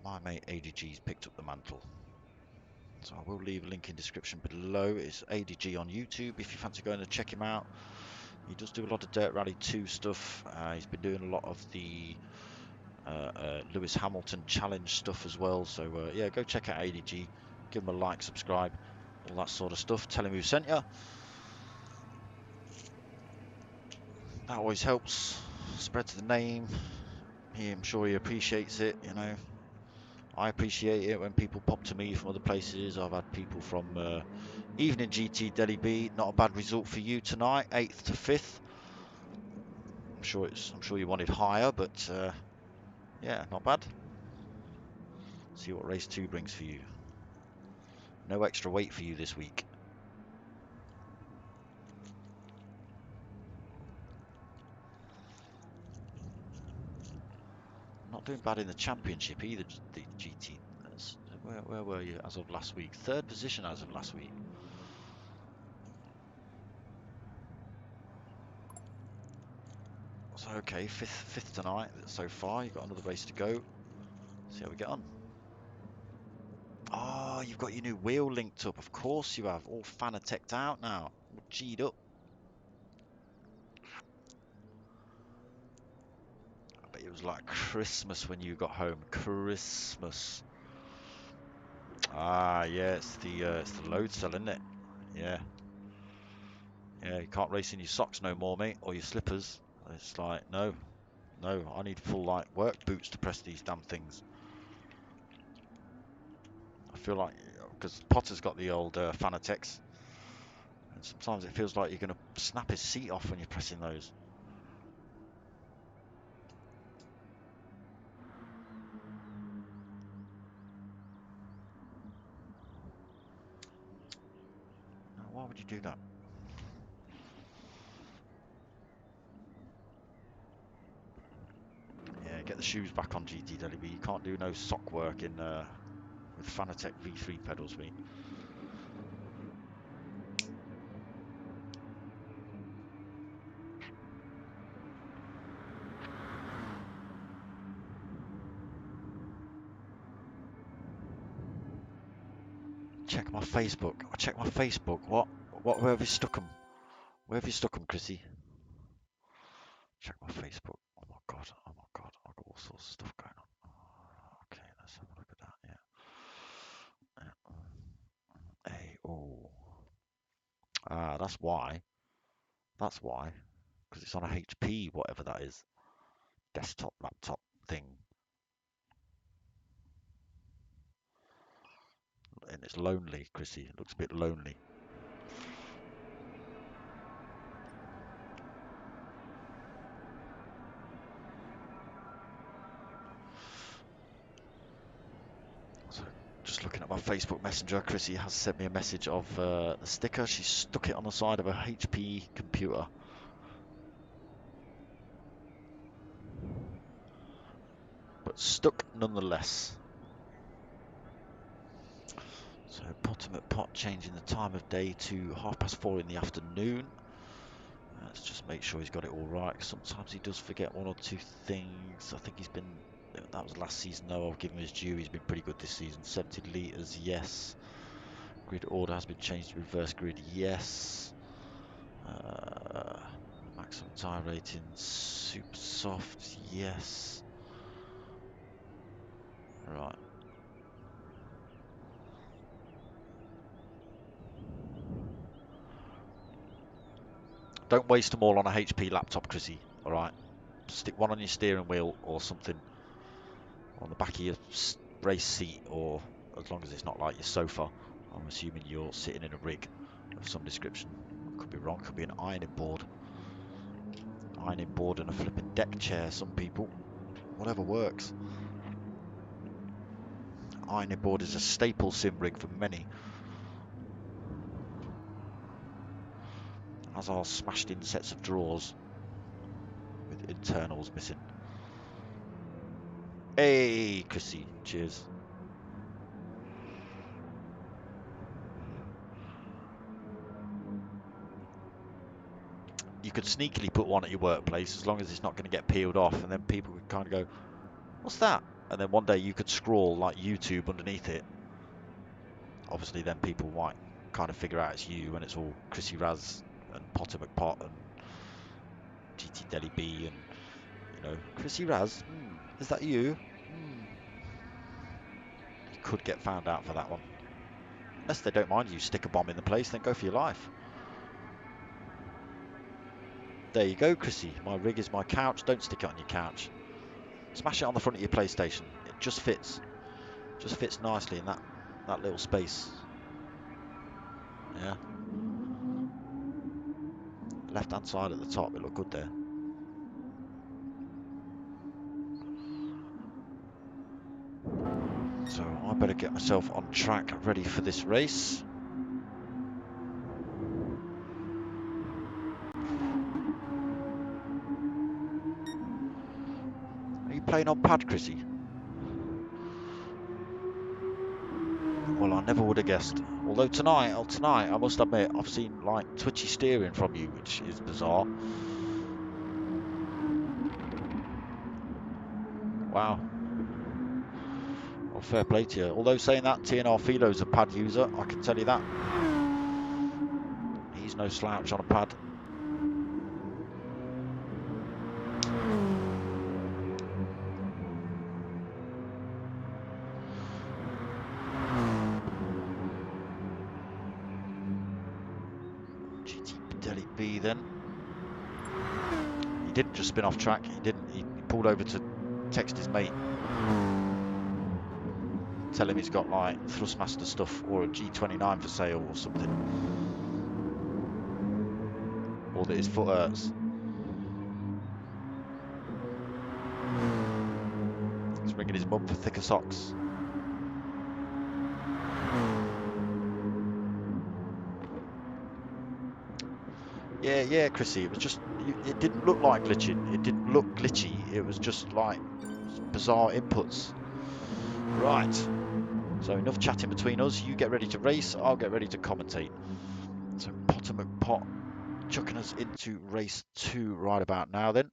my mate Adey Gee's picked up the mantle. So I will leave a link in description below. It's Adey Gee on YouTube if you fancy going to check him out. He does do a lot of Dirt Rally 2 stuff. He's been doing a lot of the Lewis Hamilton challenge stuff as well. So yeah, go check out Adey Gee. Give him a like, subscribe, all that sort of stuff. Tell him who sent you. That always helps. Spreads the name. I'm sure he appreciates it, you know. I appreciate it when people pop to me from other places. I've had people from Evening GT Delhi B. Not a bad result for you tonight, 8th to 5th. I'm sure you wanted higher, but yeah, not bad. See what race 2 brings for you. No extra weight for you this week. Not doing bad in the championship either, the GT. Where were you as of last week? 3rd position as of last week. So okay, fifth tonight so far. You've got another race to go. See how we get on. Oh, you've got your new wheel linked up. Of course you have. All Fanatec'd out now. All G'd up. I bet it was like Christmas when you got home. Christmas. Ah, yeah, it's the load cell, isn't it? Yeah. Yeah, you can't race in your socks no more, mate, or your slippers. It's like, no, I need full, like, work boots to press these damn things. I feel like, because Potter's got the old Fanatec's, and sometimes it feels like you're going to snap his seat off when you're pressing those. Now, why would you do that? Yeah, get the shoes back on GT Delhi B. You can't do no sock work in with Fanatec V3 pedals, me. Check my Facebook. I check my Facebook. What? Where have you stuck them? Where have you stuck them, Chrissy? Check my Facebook. Oh my god. Oh my god. I've got all sorts of stuff going on. Okay, let's have a look at that. Yeah. Hey, oh. Ah, that's why. That's why. Because it's on a HP, whatever that is. Desktop, laptop thing. And it's lonely, Chrissy. It looks a bit lonely. So, just looking at my Facebook Messenger, Chrissy has sent me a message of a sticker. She stuck it on the side of a HP computer. But stuck nonetheless. So Pottermore Pot changing the time of day to 4:30 in the afternoon. Let's just make sure he's got it all right. Sometimes he does forget one or two things. I think he's been, that was last season though, I'll give him his due. He's been pretty good this season. 70 litres, yes. Grid order has been changed to reverse grid, yes. Maximum tire rating, super soft, yes. Right. Don't waste them all on a HP laptop, Chrissy. All right. Stick one on your steering wheel or something on the back of your race seat, or as long as it's not like your sofa. I'm assuming you're sitting in a rig of some description. I could be wrong. Could be an ironing board. Ironing board and a flipping deck chair. Some people. Whatever works. Ironing board is a staple sim rig for many. As are smashed in sets of drawers with internals missing. Hey, Chrissy. Cheers. You could sneakily put one at your workplace as long as it's not going to get peeled off, and then people could kind of go, what's that? And then one day you could scroll like YouTube underneath it. Obviously then people might kind of figure out it's you, and it's all Chrissy Raz and Potter McPot and GT Deli B and, you know, Chrissy Raz, is that you? You could get found out for that one. Unless they don't mind you stick a bomb in the place, then go for your life. There you go, Chrissy. My rig is my couch. Don't stick it on your couch. Smash it on the front of your PlayStation. It just fits. Just fits nicely in that little space. Yeah. Left hand side at the top, it looked good there. So I better get myself on track, ready for this race. Are you playing on pad, Chrissy? Well, I never would have guessed. Although tonight I must admit, I've seen like twitchy steering from you, which is bizarre. Wow. Well, fair play to you. Although saying that, TNR Philo's a pad user, I can tell you that. He's no slouch on a pad. GT Deli B then. He didn't just spin off track, he pulled over to text his mate. Tell him he's got like Thrustmaster stuff or a G29 for sale or something. Or that his foot hurts. He's ringing his mum for thicker socks. Yeah, Chrissy, it was just, it didn't look like glitching. It didn't look glitchy. It was just like bizarre inputs. Right. So enough chatting between us. You get ready to race, I'll get ready to commentate. So Potter McPot chucking us into race 2 right about now then.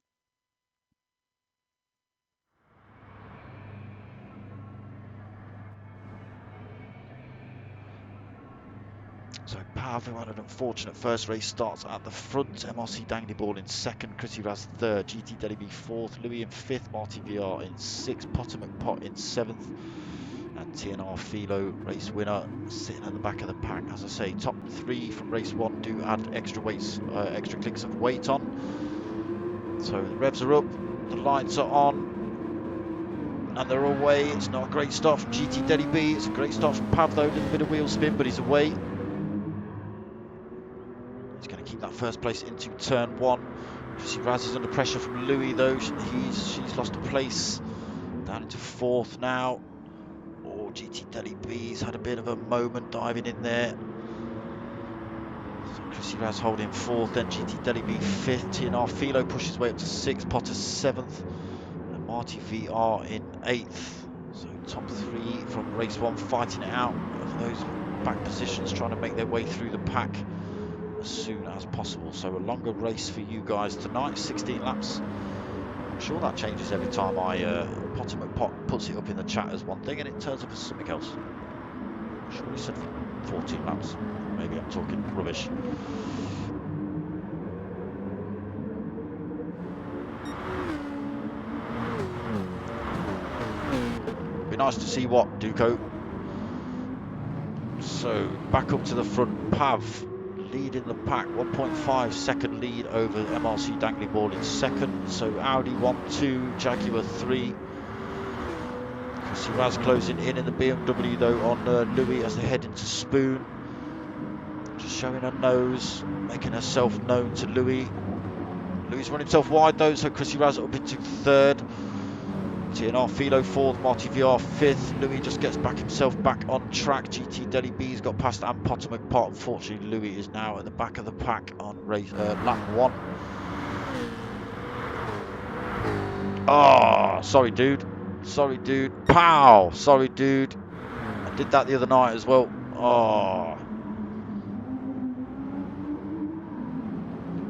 So Pav, who had an unfortunate first race, starts at the front. MRC Dangly Ball in second, Chrissy Raz third, GT Delly B fourth, Louis in fifth, Marty VR in sixth, Potter McPot in seventh, and TNR Philo, race winner, sitting at the back of the pack. As I say, top 3 from race 1 do add extra weights, extra clicks of weight on. So the revs are up, the lights are on, and they're away. It's not a great start from GT Delly B. It's a great start from Pav though. A little bit of wheel spin, but he's away. He's going to keep that first place into turn 1. Chrissy Raz is under pressure from Louis though. She's lost a place. Down into 4th now. Oh, GT Delly B's had a bit of a moment diving in there. So Chrissy Raz holding 4th, then GT Delly B 5th. TNR Philo pushes his way up to 6th. Potter 7th. And Marty VR in 8th. So top 3 from race 1 fighting it out of those back positions, trying to make their way through the pack as soon as possible. So a longer race for you guys tonight, 16 laps. I'm sure that changes every time Potter McPot puts it up in the chat as one thing and it turns up as something else. I'm sure he said 14 laps. Maybe I'm talking rubbish. Be nice to see what, Duco. So back up to the front, Pav leading the pack, 1.5 second lead over MRC Dangly Ball in second. So Audi 1, 2, Jaguar 3. Chrissy Raz closing in the BMW though on Louis as they head into Spoon. Just showing her nose, making herself known to Louis. Louis running himself wide though, so Chrissy Raz up into 3rd. TNR Philo 4th, Marty VR 5th. Louis just gets himself back on track. GT Delly B's got past and Potter McPot. Unfortunately, Louis is now at the back of the pack on race lap 1. Oh, sorry, dude. Sorry, dude. Pow! Sorry, dude. I did that the other night as well. Oh.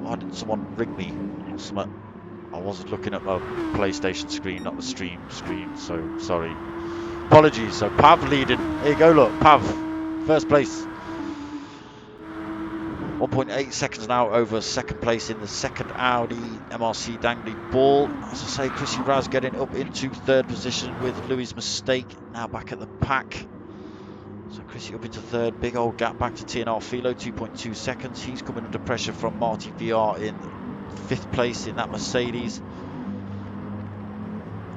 Why didn't someone ring me or something? I wasn't looking at my PlayStation screen, not the stream screen, so sorry. Apologies. So Pav leading. Here you go, look. Pav, first place. 1.8 seconds now over second place in the second Audi MRC Dangly Ball. As I say, Chrissy Raz getting up into 3rd position with Louis' mistake. Now back at the pack. So Chrissy up into 3rd. Big old gap back to TNR Philo, 2.2 seconds. He's coming under pressure from Marty VR in 5th place in that Mercedes.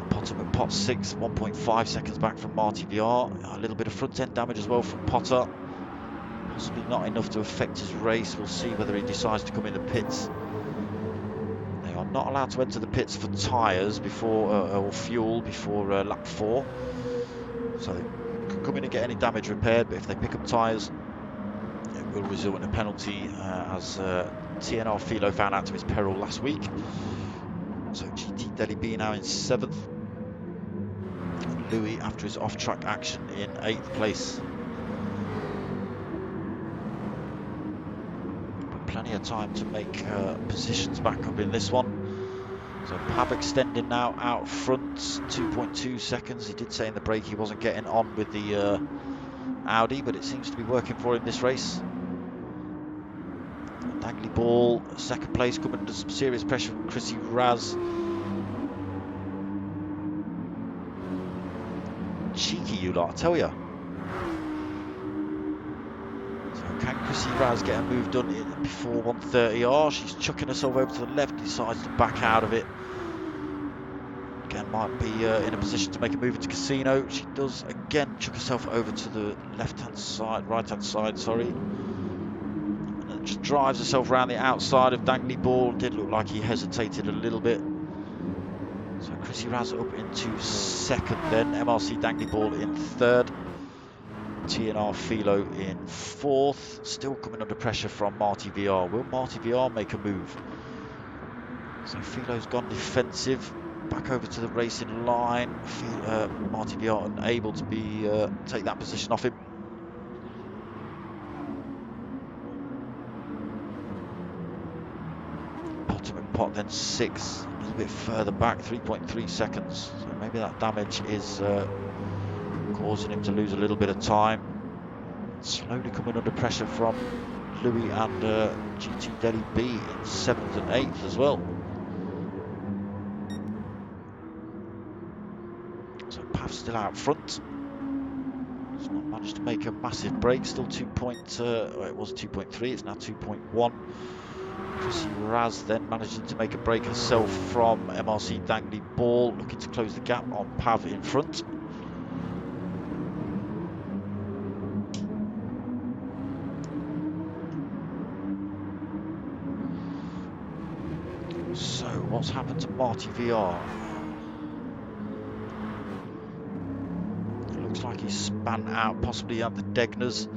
Potter McPot 6th, 1.5 seconds back from Marty VR. A little bit of front end damage as well from Potter. Possibly not enough to affect his race. We'll see whether he decides to come in the pits. They are not allowed to enter the pits for tyres before or fuel before lap 4. So they can come in and get any damage repaired, but if they pick up tyres, it will result in a penalty, as TNR Philo found out to his peril last week. So GT Delly B now in 7th. And Louis, after his off-track action, in 8th place. Plenty of time to make positions back up in this one. So Pav extending now out front, 2.2 seconds. He did say in the break he wasn't getting on with the Audi, but it seems to be working for him this race. Dangly Ball, 2nd place, coming under some serious pressure from Chrissy Raz. Cheeky you lot, I tell ya. Can Chrissy Raz get a move done before 130R? She's chucking herself over to the left, decides to back out of it. Again, might be in a position to make a move into Casino. She does again chuck herself over to the left-hand side, right-hand side, sorry. And then just drives herself around the outside of Dangly Ball. Did look like he hesitated a little bit. So Chrissy Raz up into 2nd then. MRC Dangly Ball in 3rd. TNR Philo in 4th, still coming under pressure from Marty VR. Will Marty VR make a move? So Philo's gone defensive. back over to the racing line. Marty VR unable to be take that position off him. Pot then 6, a little bit further back, 3.3 seconds. So maybe that damage is causing him to lose a little bit of time. Slowly coming under pressure from Louis and GT Adey Gee in 7th and 8th as well. So Pav's still out front. He's not managed to make a massive break. Still 2. Well, it was 2.3. It's now 2.1. Chrissy Raz then managing to make a break herself from MRC Dangly Ball, looking to close the gap on Pav in front. So what's happened to Marty VR? It looks like he's spun out, possibly at the Degners.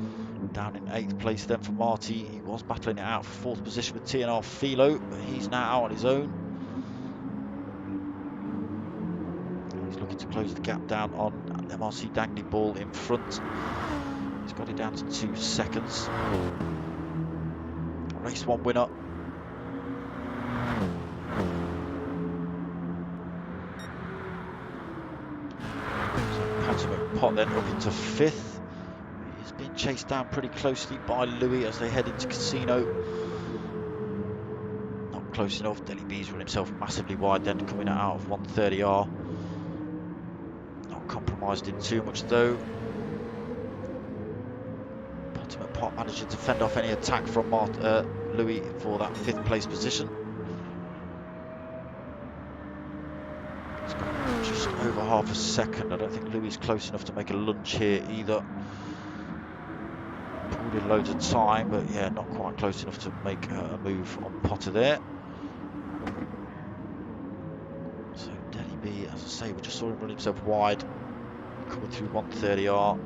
Down in 8th place then for Marty. He was battling it out for 4th position with TNR Philo, but he's now out on his own. He's looking to close the gap down on MRC Dangly Ball in front. He's got it down to 2 seconds. Race 1 winner. So Pot then up into 5th. He's being chased down pretty closely by Louis as they head into Casino. Not close enough. Adey Gee's run himself massively wide then, coming out of 130R. Not compromised in too much though. Pot managing to fend off any attack from Louis for that 5th place position. It's got just over half a second. I don't think Louis is close enough to make a lunge here either. Pulled in loads of time, but yeah, not quite close enough to make a move on Potter there. So Adey Gee, as I say, we just saw him run himself wide, coming through 130R.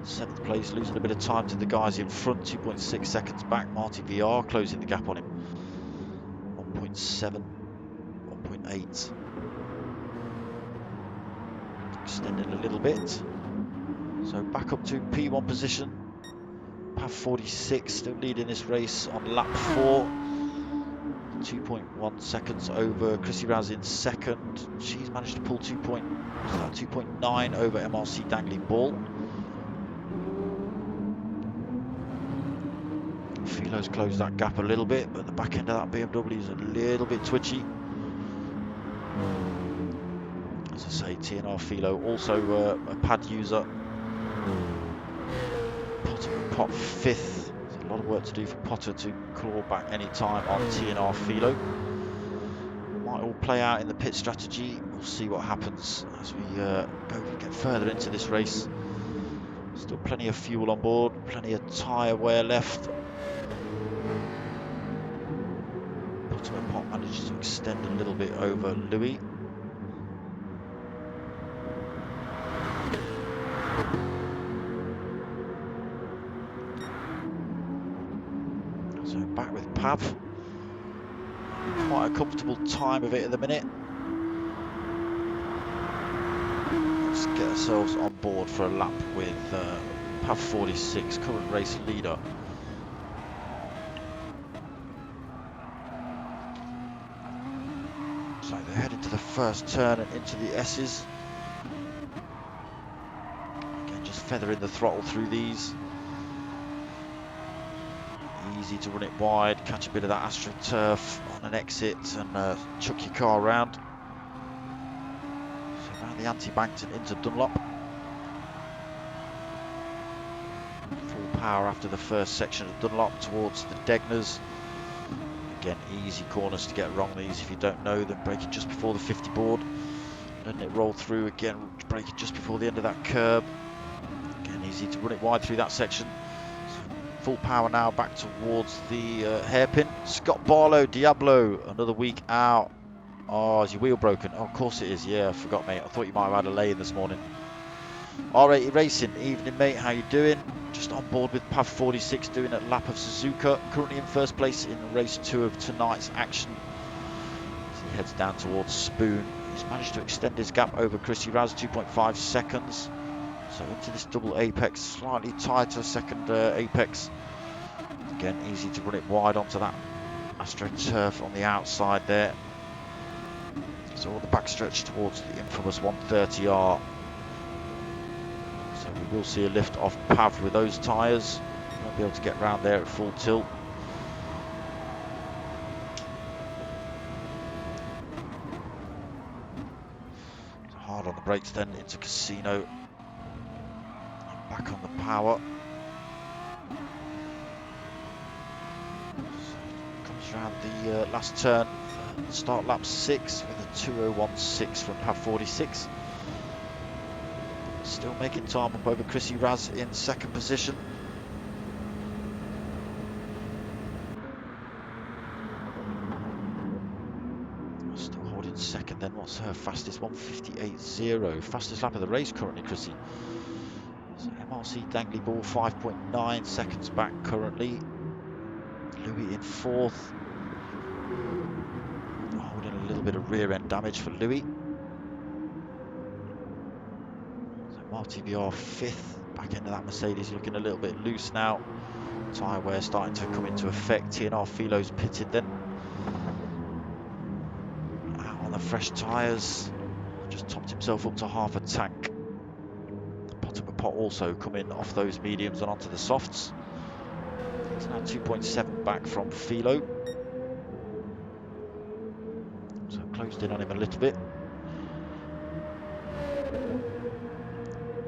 7th place, losing a bit of time to the guys in front, 2.6 seconds back. Marty VR closing the gap on him. 1.7, 1.8. Extending a little bit. So back up to P1 position. Pav 46 still leading this race on lap 4. 2.1 seconds over Chrissy Raz in 2nd. She's managed to pull 2.9 over MRC Dangly Ball. Philo's closed that gap a little bit, but the back end of that BMW is a little bit twitchy. As I say, TNR Philo also a pad user. Pot 5th. There's a lot of work to do for Potter to claw back any time on TNR Philo. Might all play out in the pit strategy. We'll see what happens as we get further into this race. Still plenty of fuel on board, plenty of tyre wear left. Pot manages to extend a little bit over Louis. So back with Pav. Quite a comfortable time of it at the minute. Let's get ourselves on board for a lap with Pav 46, current race leader. So they're heading to the first turn and into the S's. Again, just feathering the throttle through these. Easy to run it wide, catch a bit of that AstroTurf on an exit and chuck your car around. So around the anti-banked and into Dunlop. Full power after the first section of Dunlop towards the Degners. Again, easy corners to get wrong these if you don't know them. Braking just before the 50 board. Letting it roll through again, braking just before the end of that curb. Again, easy to run it wide through that section. Full power now back towards the hairpin. Scott Barlow, Diablo, another week out. Oh, is your wheel broken? Oh, of course it is. Yeah, I forgot, mate. I thought you might have had a lay-in this morning. R80 Racing, evening, mate. How you doing? Just on board with Pav 46, doing a lap of Suzuka. Currently in first place in race 2 of tonight's action. As he heads down towards Spoon He's managed to extend his gap over Chrissy Raz, 2.5 seconds. So into this double apex, slightly tighter second apex. Again, easy to run it wide onto that AstroTurf on the outside there. So all the backstretch towards the infamous 130R. So we will see a lift off Pav with those tyres. Won't be able to get round there at full tilt. So hard on the brakes then into Casino. And back on the power. So comes round the last turn. Start lap 6 with a 2:01.6 from Pav 46. Still making time up over Chrissy Raz in second position. Still holding second then. What's her fastest? 1:58.0. Fastest lap of the race currently, Chrissy. So MRC Dangly Ball 5.9 seconds back currently. Louis in fourth. Holding a little bit of rear end damage for Louis. RTVR fifth, back into that Mercedes, looking a little bit loose now. Tyre wear starting to come into effect. TNR Philo's pitted then. Out on the fresh tyres, just topped himself up to half a tank. Pot also coming off those mediums and onto the softs. He's now 2.7 back from Philo. So closed in on him a little bit.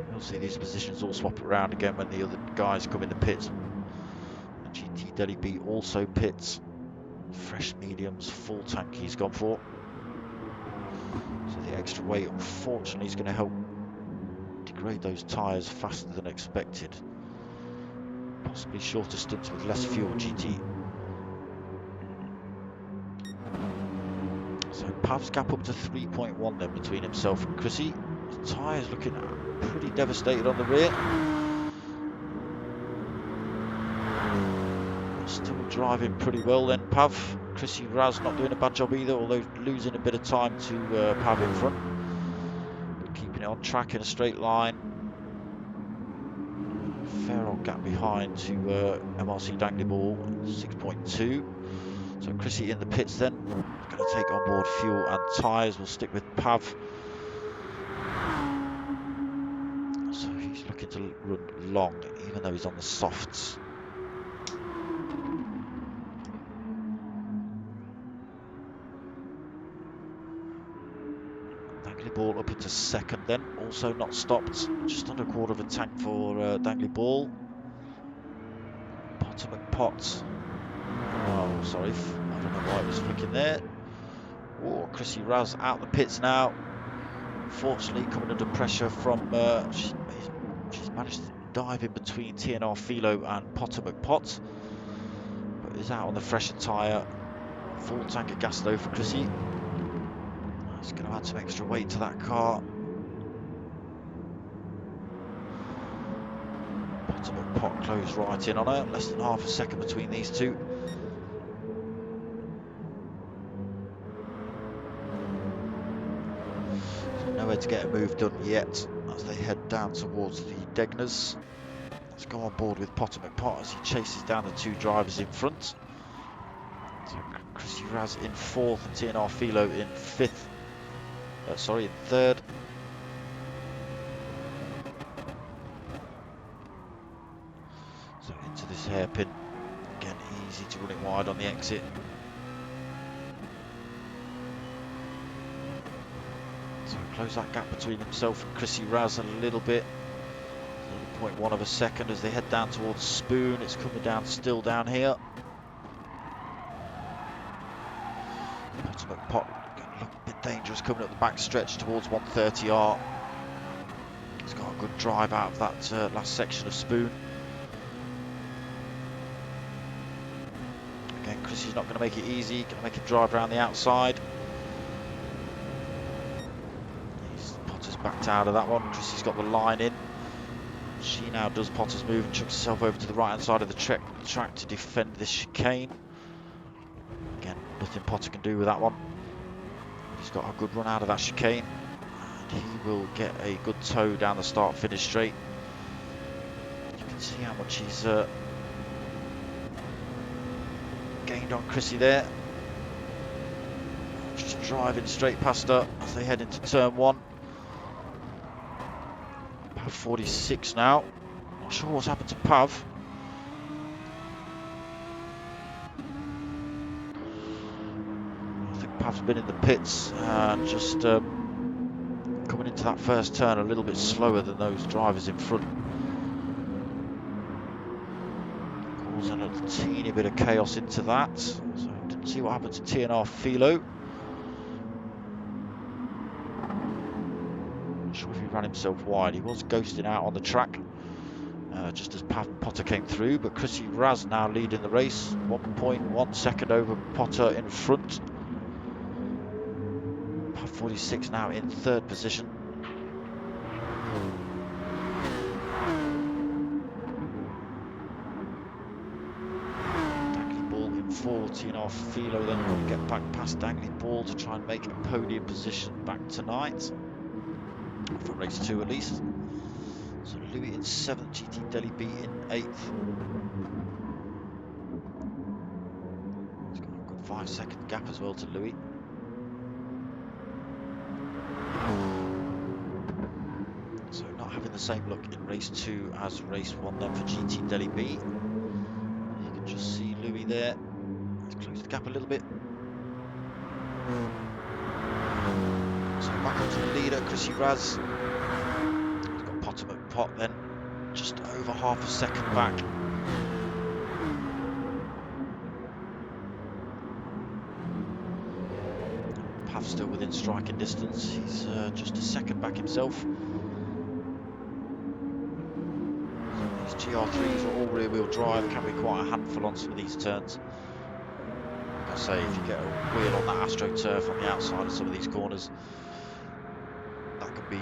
You'll see these positions all swap around again when the other guys come in the pits. And GT Adey Gee also pits. Fresh mediums, full tank he's gone for. So the extra weight unfortunately is going to help degrade those tyres faster than expected. Possibly shorter stints with less fuel, GT. So Pav's gap up to 3.1 then between himself and Chrissy. The tyres looking pretty devastated on the rear. Still driving pretty well then, Pav. Chrissy Raz not doing a bad job either, although losing a bit of time to Pav in front. But keeping it on track in a straight line. Fair old gap behind to MRC Dangly Ball, 6.2. So Chrissy in the pits then. Going to take on board fuel and tyres. We'll stick with Pav. So he's looking to run long, even though he's on the softs. Dangly Ball up into second then, also not stopped. Just under a quarter of a tank for Dangly Ball. Pot. Oh, sorry, I don't know why it was flicking there. Oh, Chrissy Raz out the pits now. Unfortunately, coming under pressure from, she's managed to dive in between TNR Philo and Potter McPot. But is out on the fresher tyre. Full tank of gas though for Chrissy. It's going to add some extra weight to that car. Potter McPot closed right in on her. Less than half a second between these two. Nowhere to get a move done yet as they head down towards the Degners. Let's go on board with Potter McPot as he chases down the two drivers in front. So Chrissy Raz in fourth and TNR Philo in fifth. In third. So into this hairpin. Again, easy to run it wide on the exit. So close that gap between himself and Chrissy Raz a little bit. 0.1 of a second as they head down towards Spoon. It's coming down still down here. Potter McPot look a bit dangerous coming up the back stretch towards 130R. He's got a good drive out of that last section of Spoon. Again, Chrissy's not going to make it easy. Going to make a drive around the outside. Potter's backed out of that one. Chrissy's got the line in. She now does Potter's move and chucks herself over to the right hand side of the track to defend this chicane. Again, nothing Potter can do with that one. He's got a good run out of that chicane. And he will get a good tow down the start-finish straight. You can see how much he's gained on Chrissy there. Just driving straight past her as they head into turn 1. Pav 46 now. Not sure what's happened to Pav. I think Pav's been in the pits and just coming into that first turn a little bit slower than those drivers in front. Causing a teeny bit of chaos into that. So didn't see what happened to TNR Philo. Not sure if he ran himself wide. He was ghosting out on the track just as Potter came through, but Chrissy Raz now leading the race, 1.1 second over Potter in front. Pav 46 now in 3rd position. Dangly Ball in 4th, TNR Philo then going to get back past Dangly Ball to try and make a podium position back tonight, for race 2 at least. So Louis in 7th, GT Delhi B in 8th. He's got a good 5-second gap as well to Louis. So not having the same look in race 2 as race 1 then for GT Delhi B. You can just see Louis there. He's closed the gap a little bit. So back up to the leader, Chrissy Raz. Pot then just over half a second back. Pav still within striking distance. He's just a second back himself. These GR3s are all rear-wheel drive, can be quite a handful on some of these turns. Like I say, if you get a wheel on that AstroTurf on the outside of some of these corners, that can be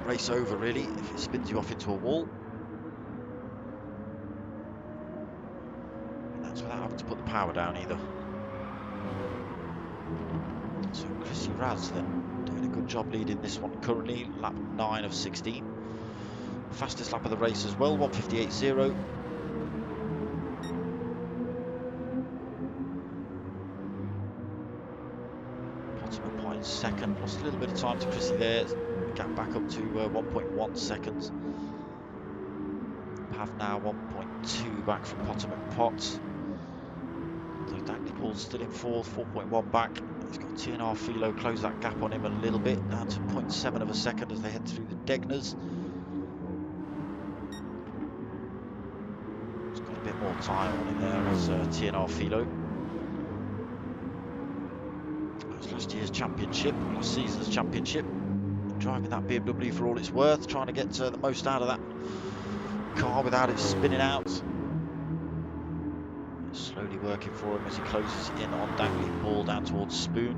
race over really if it spins you off into a wall. And that's without having to put the power down either. So Chrissy Raz then doing a good job leading this one currently, lap 9 of 16. Fastest lap of the race as well, 1:58.0. Bottom point second, lost a little bit of time to Chrissy there. Gap back up to 1.1 seconds. Pav now 1.2 back from Potter McPot. So Dangly Ball's still in 4th, 4.1 back. He's got TNR Philo close that gap on him a little bit, down to 0.7 of a second as they head through the Degners. He's got a bit more time on him there as TNR Philo. That was last year's championship, last season's championship. Driving that BMW for all it's worth, trying to get the most out of that car without it spinning out. It's slowly working for him as he closes in on Dangly Ball down towards Spoon.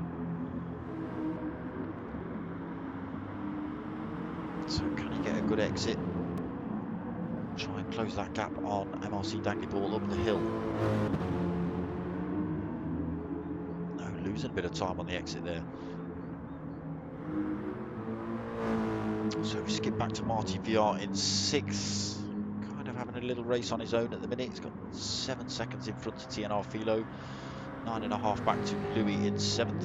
So can he get a good exit? Try and close that gap on MRC Dangly Ball up the hill. No, losing a bit of time on the exit there. So we skip back to Marty VR in 6th, kind of having a little race on his own at the minute. He's got 7 seconds in front of TNR Philo, 9.5 back to Louis in 7th.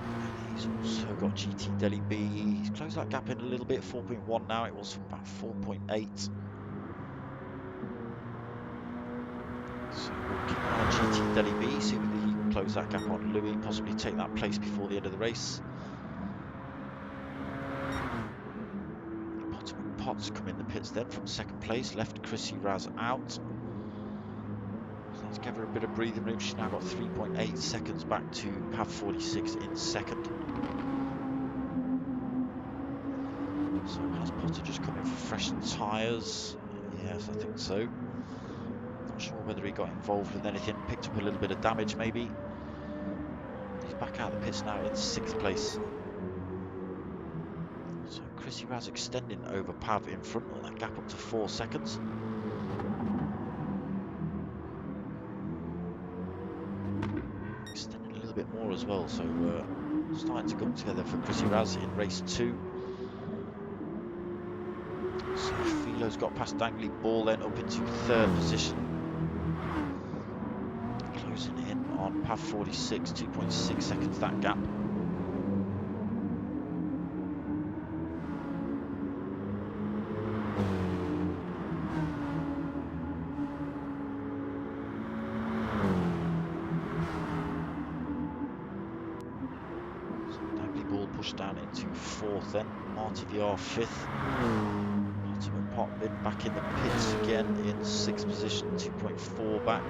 And he's also got GT Delhi B. He's closed that gap in a little bit, 4.1 now. It was about 4.8. So we'll keep an eye on GT Delhi B, see whether he can close that gap on Louis, possibly take that place before the end of the race. Potts come in the pits then from 2nd place, left Chrissy Raz out. So let's give her a bit of breathing room. She's now got 3.8 seconds back to Pav 46 in 2nd. So has Potter just come in for fresh tyres? Yes, I think so. Not sure whether he got involved with anything, picked up a little bit of damage maybe. He's back out of the pits now in 6th place. So Chrissy Raz extending over Pav in front, and that gap up to 4 seconds. little bit more as well. So starting to come together for Chrissy Raz in race 2. So Philo's got past Dangly Ball then up into 3rd position. Closing in on PAV 46, 2.6 seconds that gap. Down into 4th then, Marty VR 5th. Ultimate Potman back in the pits again in 6th position, 2.4 back.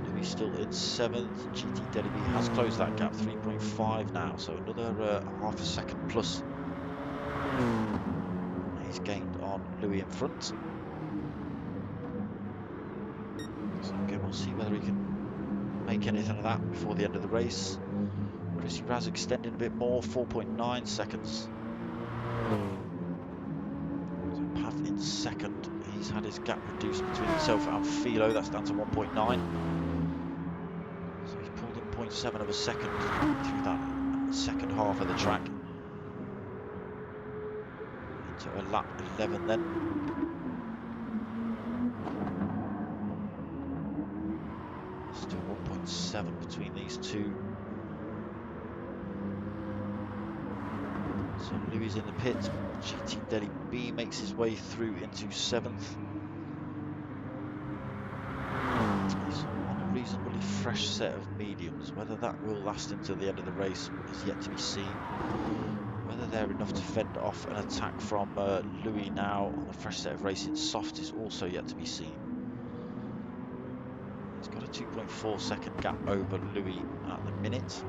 Louis still in 7th. GT Delby has closed that gap, 3.5 now, so another half a second plus he's gained on Louis in front. So again, we'll see whether he can make anything of that before the end of the race. Chrissy Raz extending a bit more, 4.9 seconds. So Pav in 2nd. He's had his gap reduced between himself and Philo. That's down to 1.9. So he's pulled in 0.7 of a second through that second half of the track. Into a lap 11 then. Still 1.7 between these two. So Louis in the pit. GT Delhi B makes his way through into 7th. He's on a reasonably fresh set of mediums. Whether that will last until the end of the race is yet to be seen. Whether they're enough to fend off an attack from Louis now on a fresh set of racing soft is also yet to be seen. He's got a 2.4 second gap over Louis at the minute.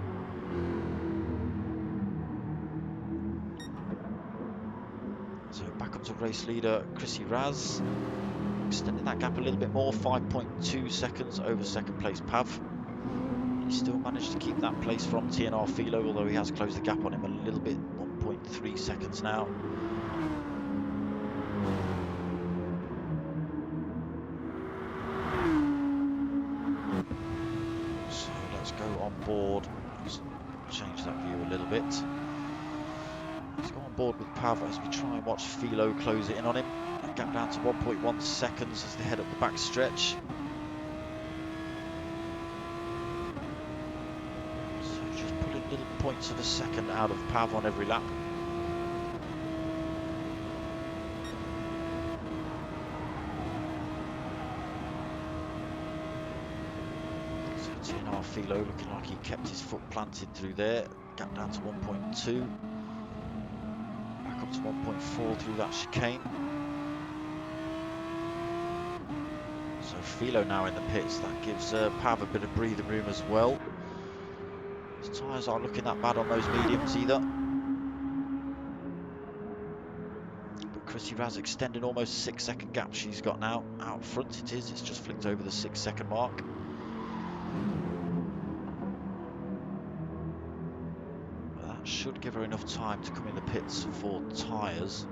So back up to race leader Chrissy Raz, extending that gap a little bit more, 5.2 seconds over second place Pav. He still managed to keep that place from TNR Philo, although he has closed the gap on him a little bit, 1.3 seconds now. So let's go on board, let's change that view a little bit. Let's go on board with Pav as we try and watch Philo close it in on him. That gap down to 1.1 seconds as they head up the back stretch. So just pulling little points of a second out of Pav on every lap. So TNR Philo looking like he kept his foot planted through there. Gap down to 1.2. Up to 1.4 through that chicane. So Philo now in the pits, that gives Pav a bit of breathing room as well. His tyres aren't looking that bad on those mediums either. But Chrissy Raz extending almost 6 second gap she's got now. Out front it is, it's just flicked over the 6 second mark. Should give her enough time to come in the pits for tyres.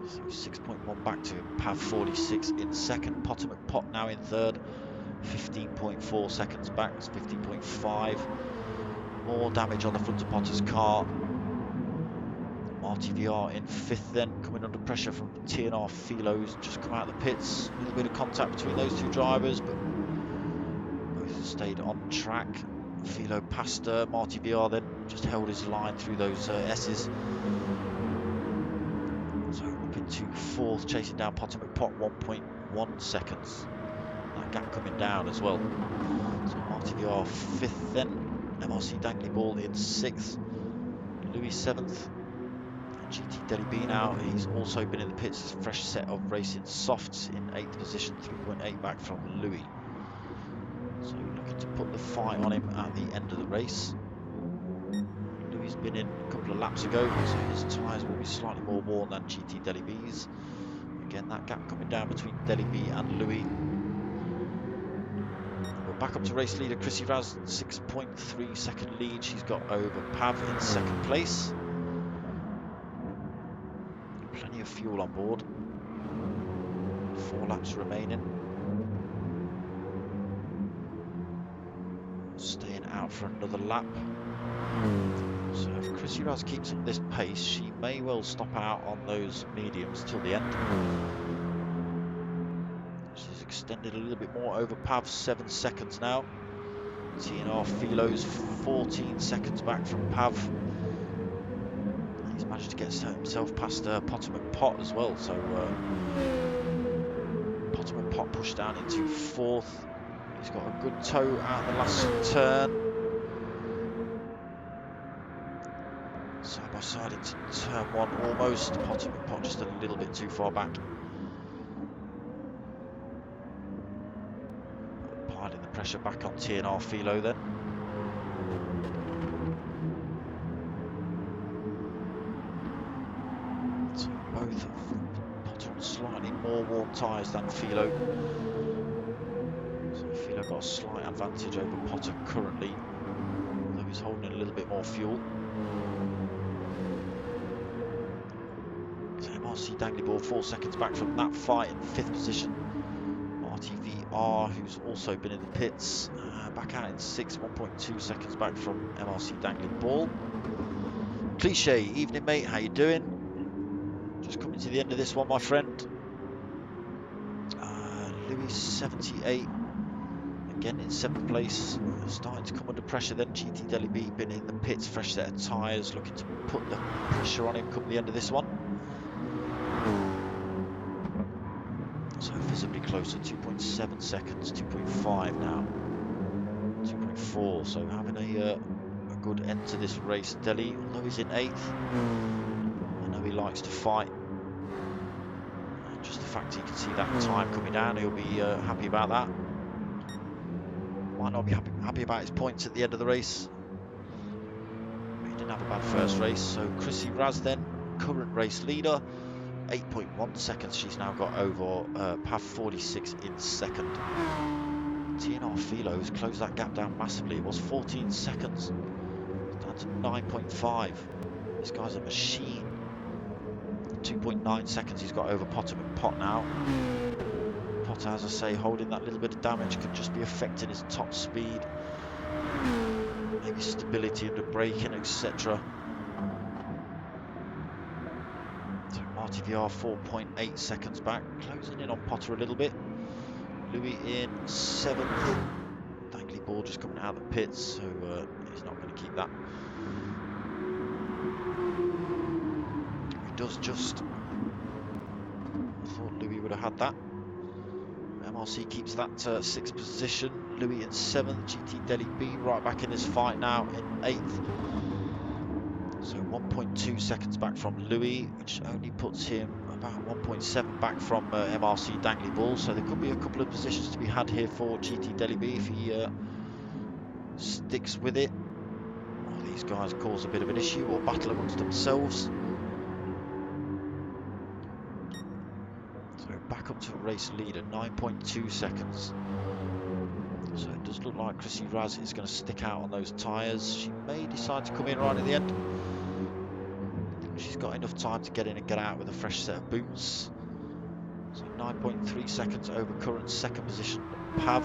So 6.1 back to Pav 46 in 2nd. Potter McPot now in 3rd. 15.4 seconds back. It's 15.5. More damage on the front of Potter's car. Marty VR in 5th then, coming under pressure from TNR Philo's just come out of the pits. A little bit of contact between those two drivers, but stayed on track. Philo passed Marty VR, then just held his line through those S's. So up into 4th, chasing down Potter McPot, 1.1 seconds. That gap coming down as well. So Marty VR 5th then. MRC Dangly Ball in 6th. Louis 7th. And GT Delhi B now. He's also been in the pits. A fresh set of racing softs in 8th position, 3.8 back from Louis. So looking to put the fight on him at the end of the race. Louis been in a couple of laps ago, so his tyres will be slightly more worn than GT Delhi B's. Again, that gap coming down between Delhi B and Louis. We're back up to race leader Chrissy Raz, 6.3 second lead she's got over Pav in 2nd place. Plenty of fuel on board. 4 laps remaining. Staying out for another lap. So if Gr3 Event keeps up this pace, she may well stop out on those mediums till the end. She's extended a little bit more over Pav, 7 seconds now. TNR Philo's 14 seconds back from Pav. He's managed to get himself past Potomac Pot as well, so Potomac Pot pushed down into 4th. He's got a good toe out the last turn. Side by side into turn 1 almost. Potomac Pot just a little bit too far back. Applying the pressure back on TNR Philo then. So both Potter on slightly more worn tyres than Philo. So Philo got a slight advantage over Potter currently, although he's holding a little bit more fuel. So MRC Dangly Ball 4 seconds back from that fight in 5th position. RTVR, who's also been in the pits, back out in 6th, 1.2 seconds back from MRC Dangly Ball. Cliche, evening mate, how you doing? Just coming to the end of this one, my friend. Louis 78, again in 7th place, starting to come under pressure then. GT Deli B been in the pits, fresh set of tyres, looking to put the pressure on him come the end of this one. So visibly closer, 2.7 seconds, 2.5 now, 2.4, so having a good end to this race. Deli, although he's in 8th, I know he likes to fight. Just the fact he can see that time coming down, he'll be happy about that. Might not be happy about his points at the end of the race. But he didn't have a bad first race. So Gr3 Event then, current race leader, 8.1 seconds she's now got over Pav 46 in 2nd. TNR Philo has closed that gap down massively. It was 14 seconds, down to 9.5. This guy's a machine. 2.9 seconds he's got over Potomac Pot now. Potter, as I say, holding that little bit of damage, could just be affecting his top speed, maybe stability under braking, etc. So RTVR 4.8 seconds back, closing in on Potter a little bit. Louis in 7th. Dangly Ball just coming out of the pits, so he's not going to keep that. He does just. I thought Louis would have had that. MRC keeps that 6th position. Louis in 7th. GT Deli B right back in this fight now in 8th. So 1.2 seconds back from Louis, which only puts him about 1.7 back from MRC Dangly Ball. So there could be a couple of positions to be had here for GT Deli B if he sticks with it. Or these guys cause a bit of an issue or battle amongst themselves. Back up to a race leader, 9.2 seconds. So it does look like Gr3 Event is going to stick out on those tyres. She may decide to come in right at the end. She's got enough time to get in and get out with a fresh set of boots. So 9.3 seconds over current 2nd position Pav.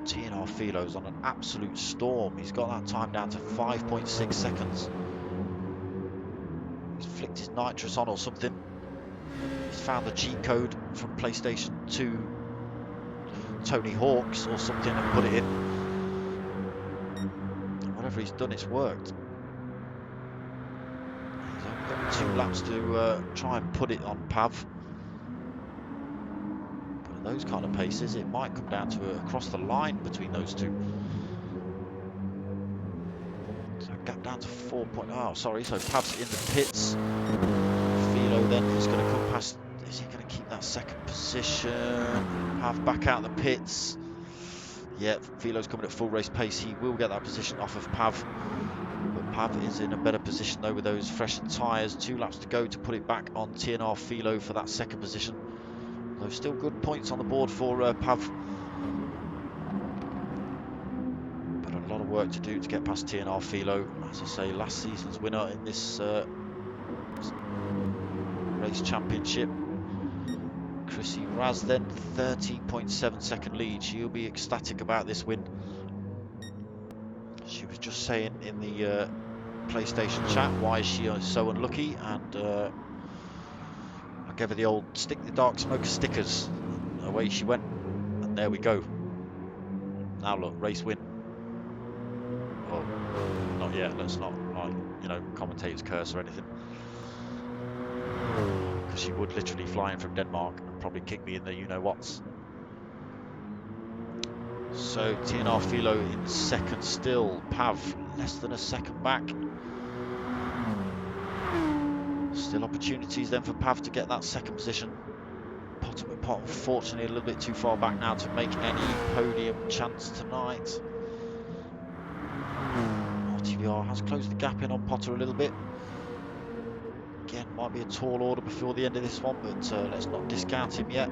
TNR Philo's on an absolute storm. He's got that time down to 5.6 seconds. He's flicked his nitrous on or something. He's found the G code from PlayStation 2 Tony Hawk's or something and put it in. Whatever he's done, it's worked. He's only got 2 laps to try and put it on Pav. But at those kind of paces, it might come down to across the line between those two. So gap down to 4. Oh, sorry. So Pav's in the pits. Philo then is going to come past. Is he going to keep that 2nd position? Pav back out the pits. Yeah, Philo's coming at full race pace. He will get that position off of Pav. But Pav is in a better position though with those freshened tyres. 2 laps to go to put it back on TNR Philo for that 2nd position. Though still good points on the board for Pav. But a lot of work to do to get past TNR Philo. As I say, last season's winner in this race championship. Chrissy Raz then, 30.7-second lead. She'll be ecstatic about this win. She was just saying in the PlayStation chat, why is she so unlucky? And I gave her the old stick the dark smoker stickers. Away she went, and there we go. Now look, race win. Well, not yet. Let's not, like, you know, commentators curse or anything, because she would literally fly in from Denmark and probably kick me in the you-know-whats. So TNR Philo in second still. Pav less than a second back. Still opportunities then for Pav to get that second position. Potter McPot unfortunately a little bit too far back now to make any podium chance tonight. RTVR has closed the gap in on Potter a little bit. Again, might be a tall order before the end of this one, but let's not discount him yet.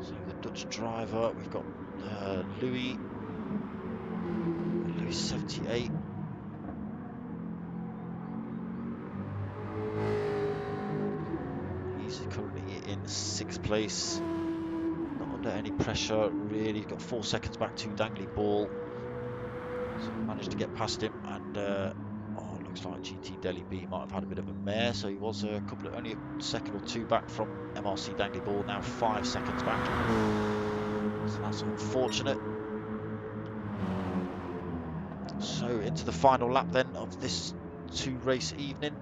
So the Dutch driver, we've got Louis 78. He's currently in 6th place. Not under any pressure, really. He's got 4 seconds back to Dangly Ball. So managed to get past him, and oh, looks like GT Delhi B might have had a bit of a mare. So he was only a second or two back from MRC Dangly Ball. Now 5 seconds back. So that's unfortunate. So into the final lap then of this 2-race evening.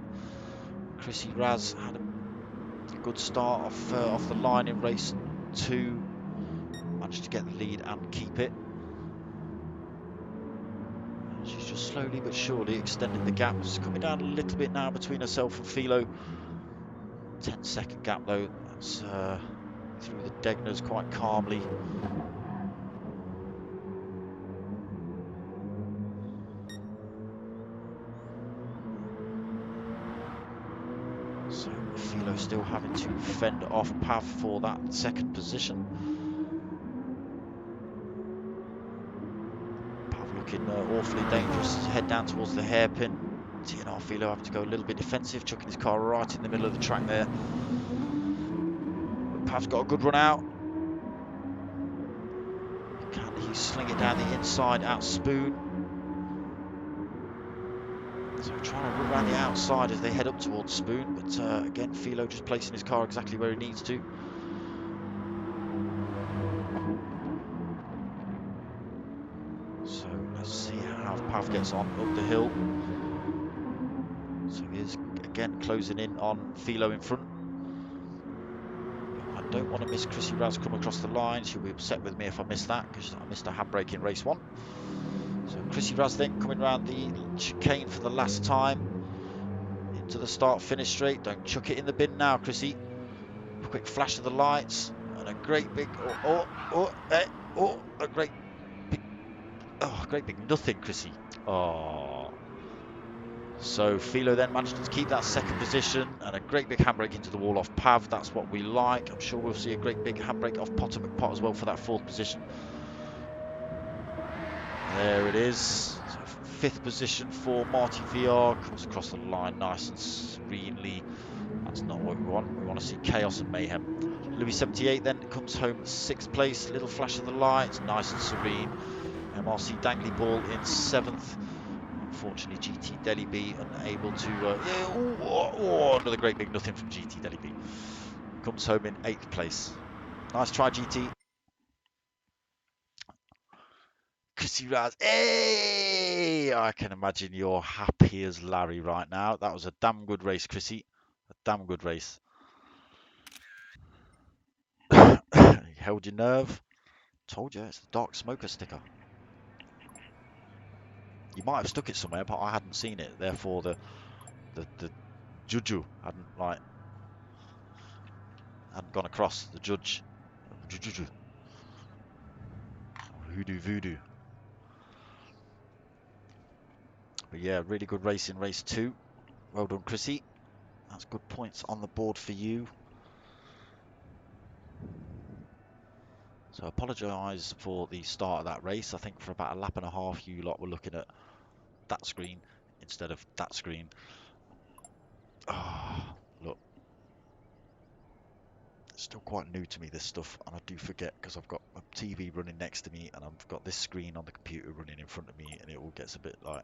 Chrissy Raz had a good start off the line in race 2. Managed to get the lead and keep it. She's just slowly but surely extending the gap. It's coming down a little bit now between herself and Philo. 10-second gap though. That's through the Degners quite calmly. So Philo still having to fend off Pav for that second position. Pav looking awfully dangerous as he head down towards the hairpin. TNR Philo having to go a little bit defensive, chucking his car right in the middle of the track there. But Pav's got a good run out. Can he sling it down the inside out Spoon? So trying to run around the outside as they head up towards Spoon, but again, Philo just placing his car exactly where he needs to. So let's see how Pav gets on up the hill. So he is again closing in on Philo in front. I don't want to miss Chrissy Raz come across the line. She'll be upset with me if I miss that, because I missed a handbrake in race 1. So Chrissy Raz then coming around the chicane for the last time. Into the start-finish straight. Don't chuck it in the bin now, Chrissy. A quick flash of the lights and a great big a great big nothing, Chrissy. Oh. So Philo then managed to keep that second position and a great big handbrake into the wall off Pav. That's what we like. I'm sure we'll see a great big handbrake off Potter McPot as well for that 4th position. There it is. So 5th position for Marty VR. Comes across the line nice and serenely. That's not what we want. We want to see chaos and mayhem. Louis 78 then comes home 6th place. Little flash of the lights, nice and serene. MRC Dangly Ball in 7th. Unfortunately, GT Delhi B unable to. Another great big nothing from GT Delhi B. Comes home in 8th place. Nice try, GT. Chrissy Raz. Hey! I can imagine you're happy as Larry right now. That was a damn good race, Chrissy. A damn good race. You held your nerve. Told you, it's the dark smoker sticker. You might have stuck it somewhere, but I hadn't seen it. Therefore, the juju hadn't gone across. The judge, juju, hoodoo voodoo. But yeah, really good race in race 2. Well done, Chrissy. That's good points on the board for you. So I apologise for the start of that race. I think for about a lap and a half, you lot were looking at that screen instead of that screen. Oh, look. Still quite new to me, this stuff, and I do forget because I've got a TV running next to me and I've got this screen on the computer running in front of me, and it all gets a bit like,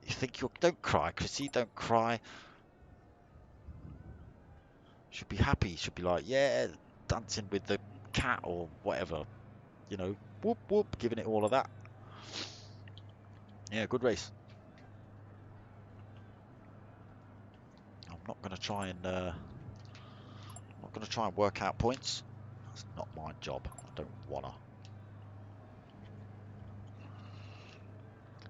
you think you're, don't cry, Chrissy, don't cry. Should be happy, should be like, yeah, dancing with the cat or whatever, you know, whoop whoop, giving it all of that. Yeah, good race. I'm not going to try and work out points. That's not my job. I don't wanna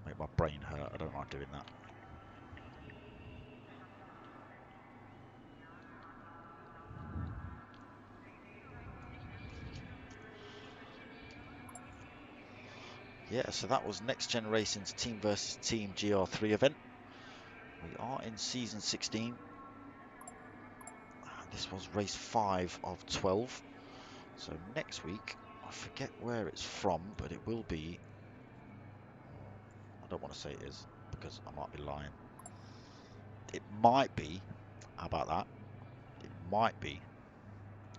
make my brain hurt. I don't like doing that. Yeah, so that was Next Gen Racing's Team versus Team GR3 event. We are in season 16. And this was race 5 of 12. So next week, I forget where it's from, but it will be, I don't want to say it is because I might be lying. It might be, how about that? It might be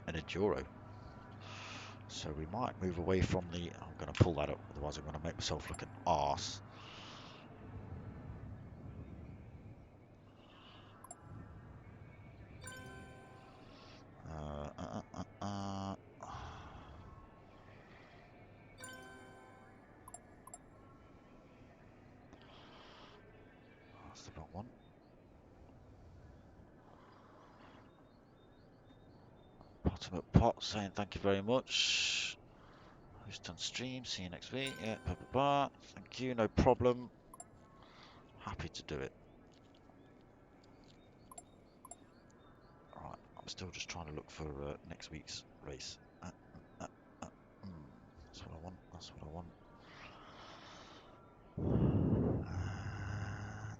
an enduro. So we might move away from the, I'm going to pull that up, otherwise I'm going to make myself look an arse. That's the wrong one. Bottom up pot saying thank you very much. Who's done stream? See you next week. Yeah, blah, blah, blah. Thank you, no problem. Happy to do it. Right, I'm still just trying to look for next week's race. That's what I want. That's what I want.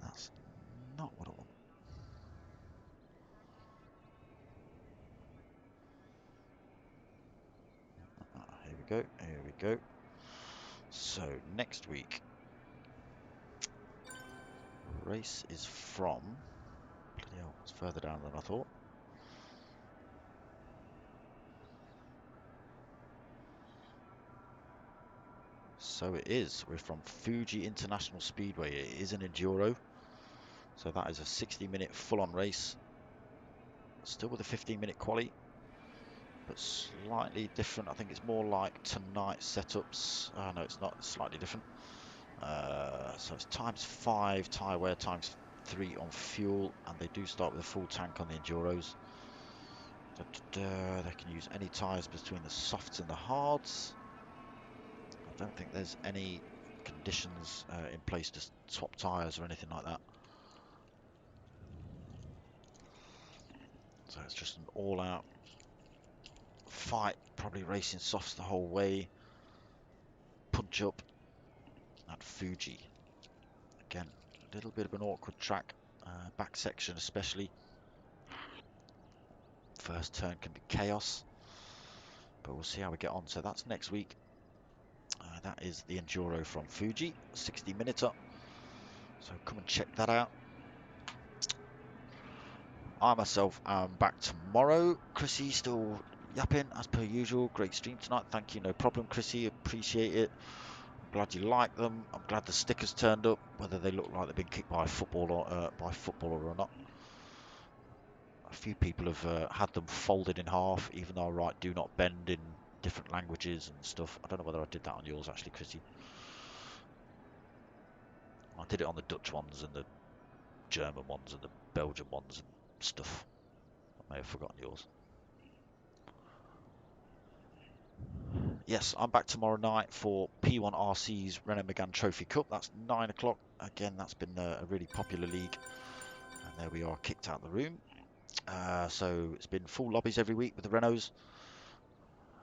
That's not what I want. Here we go. Here we go. So next week, race is from. Bloody hell, it's further down than I thought. So it is. We're from Fuji International Speedway. It is an enduro. So that is a 60-minute full-on race. Still with a 15-minute quali, but slightly different. I think it's more like tonight setups. Oh, no, it's not. It's slightly different. So it's ×5 tyre wear, ×3 on fuel, and they do start with a full tank on the enduros. They can use any tyres between the softs and the hards. I don't think there's any conditions in place to swap tyres or anything like that. So it's just an all-out fight, probably racing softs the whole way. Punch up at Fuji. Again, a little bit of an awkward track, back section especially. First turn can be chaos, but we'll see how we get on. So that's next week. That is the enduro from Fuji, 60-minute up. So come and check that out. I myself am back tomorrow. Chrissy still yapping as per usual. Great stream tonight. Thank you. No problem, Chrissy. Appreciate it. I'm glad you like them. I'm glad the stickers turned up, whether they look like they've been kicked by a footballer or not. A few people have had them folded in half, even though I write "do not bend" in different languages and stuff. I don't know whether I did that on yours actually, Chrissy. I did it on the Dutch ones and the German ones and the Belgian ones and stuff. I may have forgotten yours. Yes, I'm back tomorrow night for P1 RC's Renault Megane Trophy Cup. That's 9 o'clock. Again, that's been a really popular league. And there we are, kicked out of the room. So it's been full lobbies every week with the Renaults.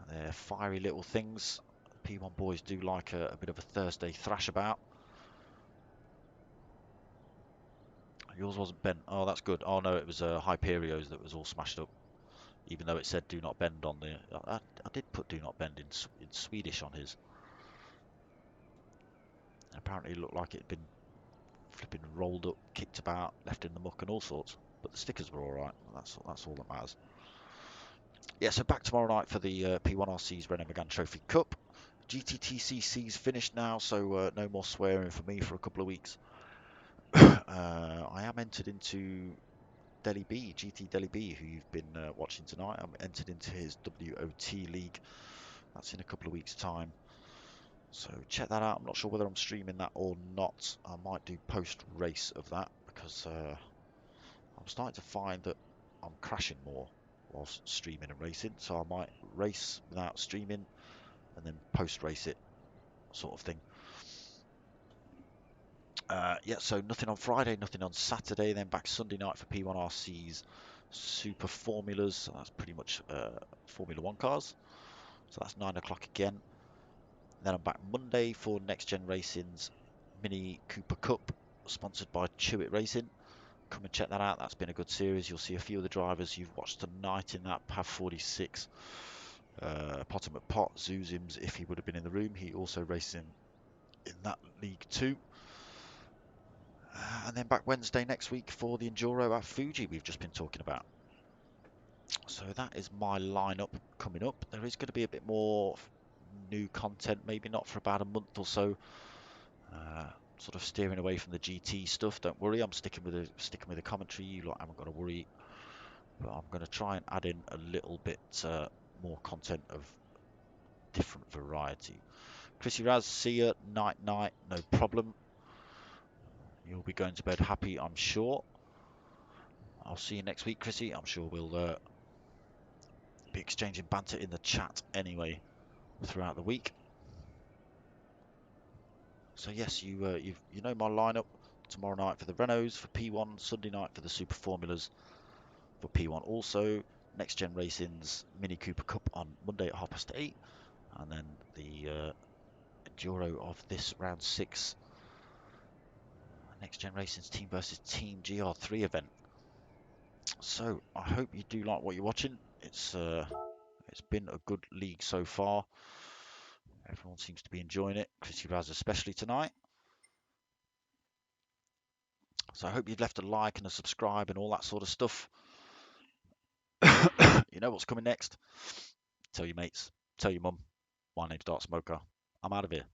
They're fiery little things. P1 boys do like a bit of a Thursday thrash about. Yours wasn't bent. Oh, that's good. Oh no, it was Hyperios that was all smashed up. Even though it said "do not bend" on the, I did put "do not bend" in Swedish on his. Apparently, it looked like it had been flipping rolled up, kicked about, left in the muck, and all sorts. But the stickers were all right. That's all that matters. Yeah, so back tomorrow night for the P1RC's Renault Megane Trophy Cup. GTTCC's finished now, so no more swearing for me for a couple of weeks. I am entered into Delhi B, GT Delhi B, who you've been watching tonight. I'm entered into his WOT League. That's in a couple of weeks' time. So check that out. I'm not sure whether I'm streaming that or not. I might do post-race of that because I'm starting to find that I'm crashing more whilst streaming and racing. So I might race without streaming and then post-race it, sort of thing. Yeah, so nothing on Friday, nothing on Saturday, then back Sunday night for P1RC's Super Formulas. So that's pretty much Formula 1 cars. So that's 9 o'clock again. Then I'm back Monday for Next Gen Racing's Mini Cooper Cup, sponsored by Chewit Racing. Come and check that out. That's been a good series. You'll see a few of the drivers you've watched tonight in that PAV 46. Potter McPot, Zuzims, if he would have been in the room. He also racing in that league too. And then back Wednesday next week for the Enduro at Fuji we've just been talking about. So that is my lineup coming up. There is going to be a bit more new content, maybe not for about a month or so. Sort of steering away from the GT stuff. Don't worry, I'm sticking with the commentary. You lot haven't got to worry. But I'm going to try and add in a little bit more content of different variety. Chrissy Raz, see you. Night, no problem. You'll be going to bed happy, I'm sure. I'll see you next week, Chrissy. I'm sure we'll be exchanging banter in the chat anyway throughout the week. So yes, you know my lineup tomorrow night for the Renaults for P1, Sunday night for the Super Formulas for P1 also. Next Gen Racing's Mini Cooper Cup on Monday at 8:30, and then the Enduro of this round 6. Next Gen Racing's Team versus Team Gr3 event. So I hope you do like what you're watching. It's been a good league so far. Everyone seems to be enjoying it. Chrissy Raz especially tonight. So I hope you've left a like and a subscribe and all that sort of stuff. You know what's coming next. Tell your mates. Tell your mum. My name's Dark Smoker. I'm out of here.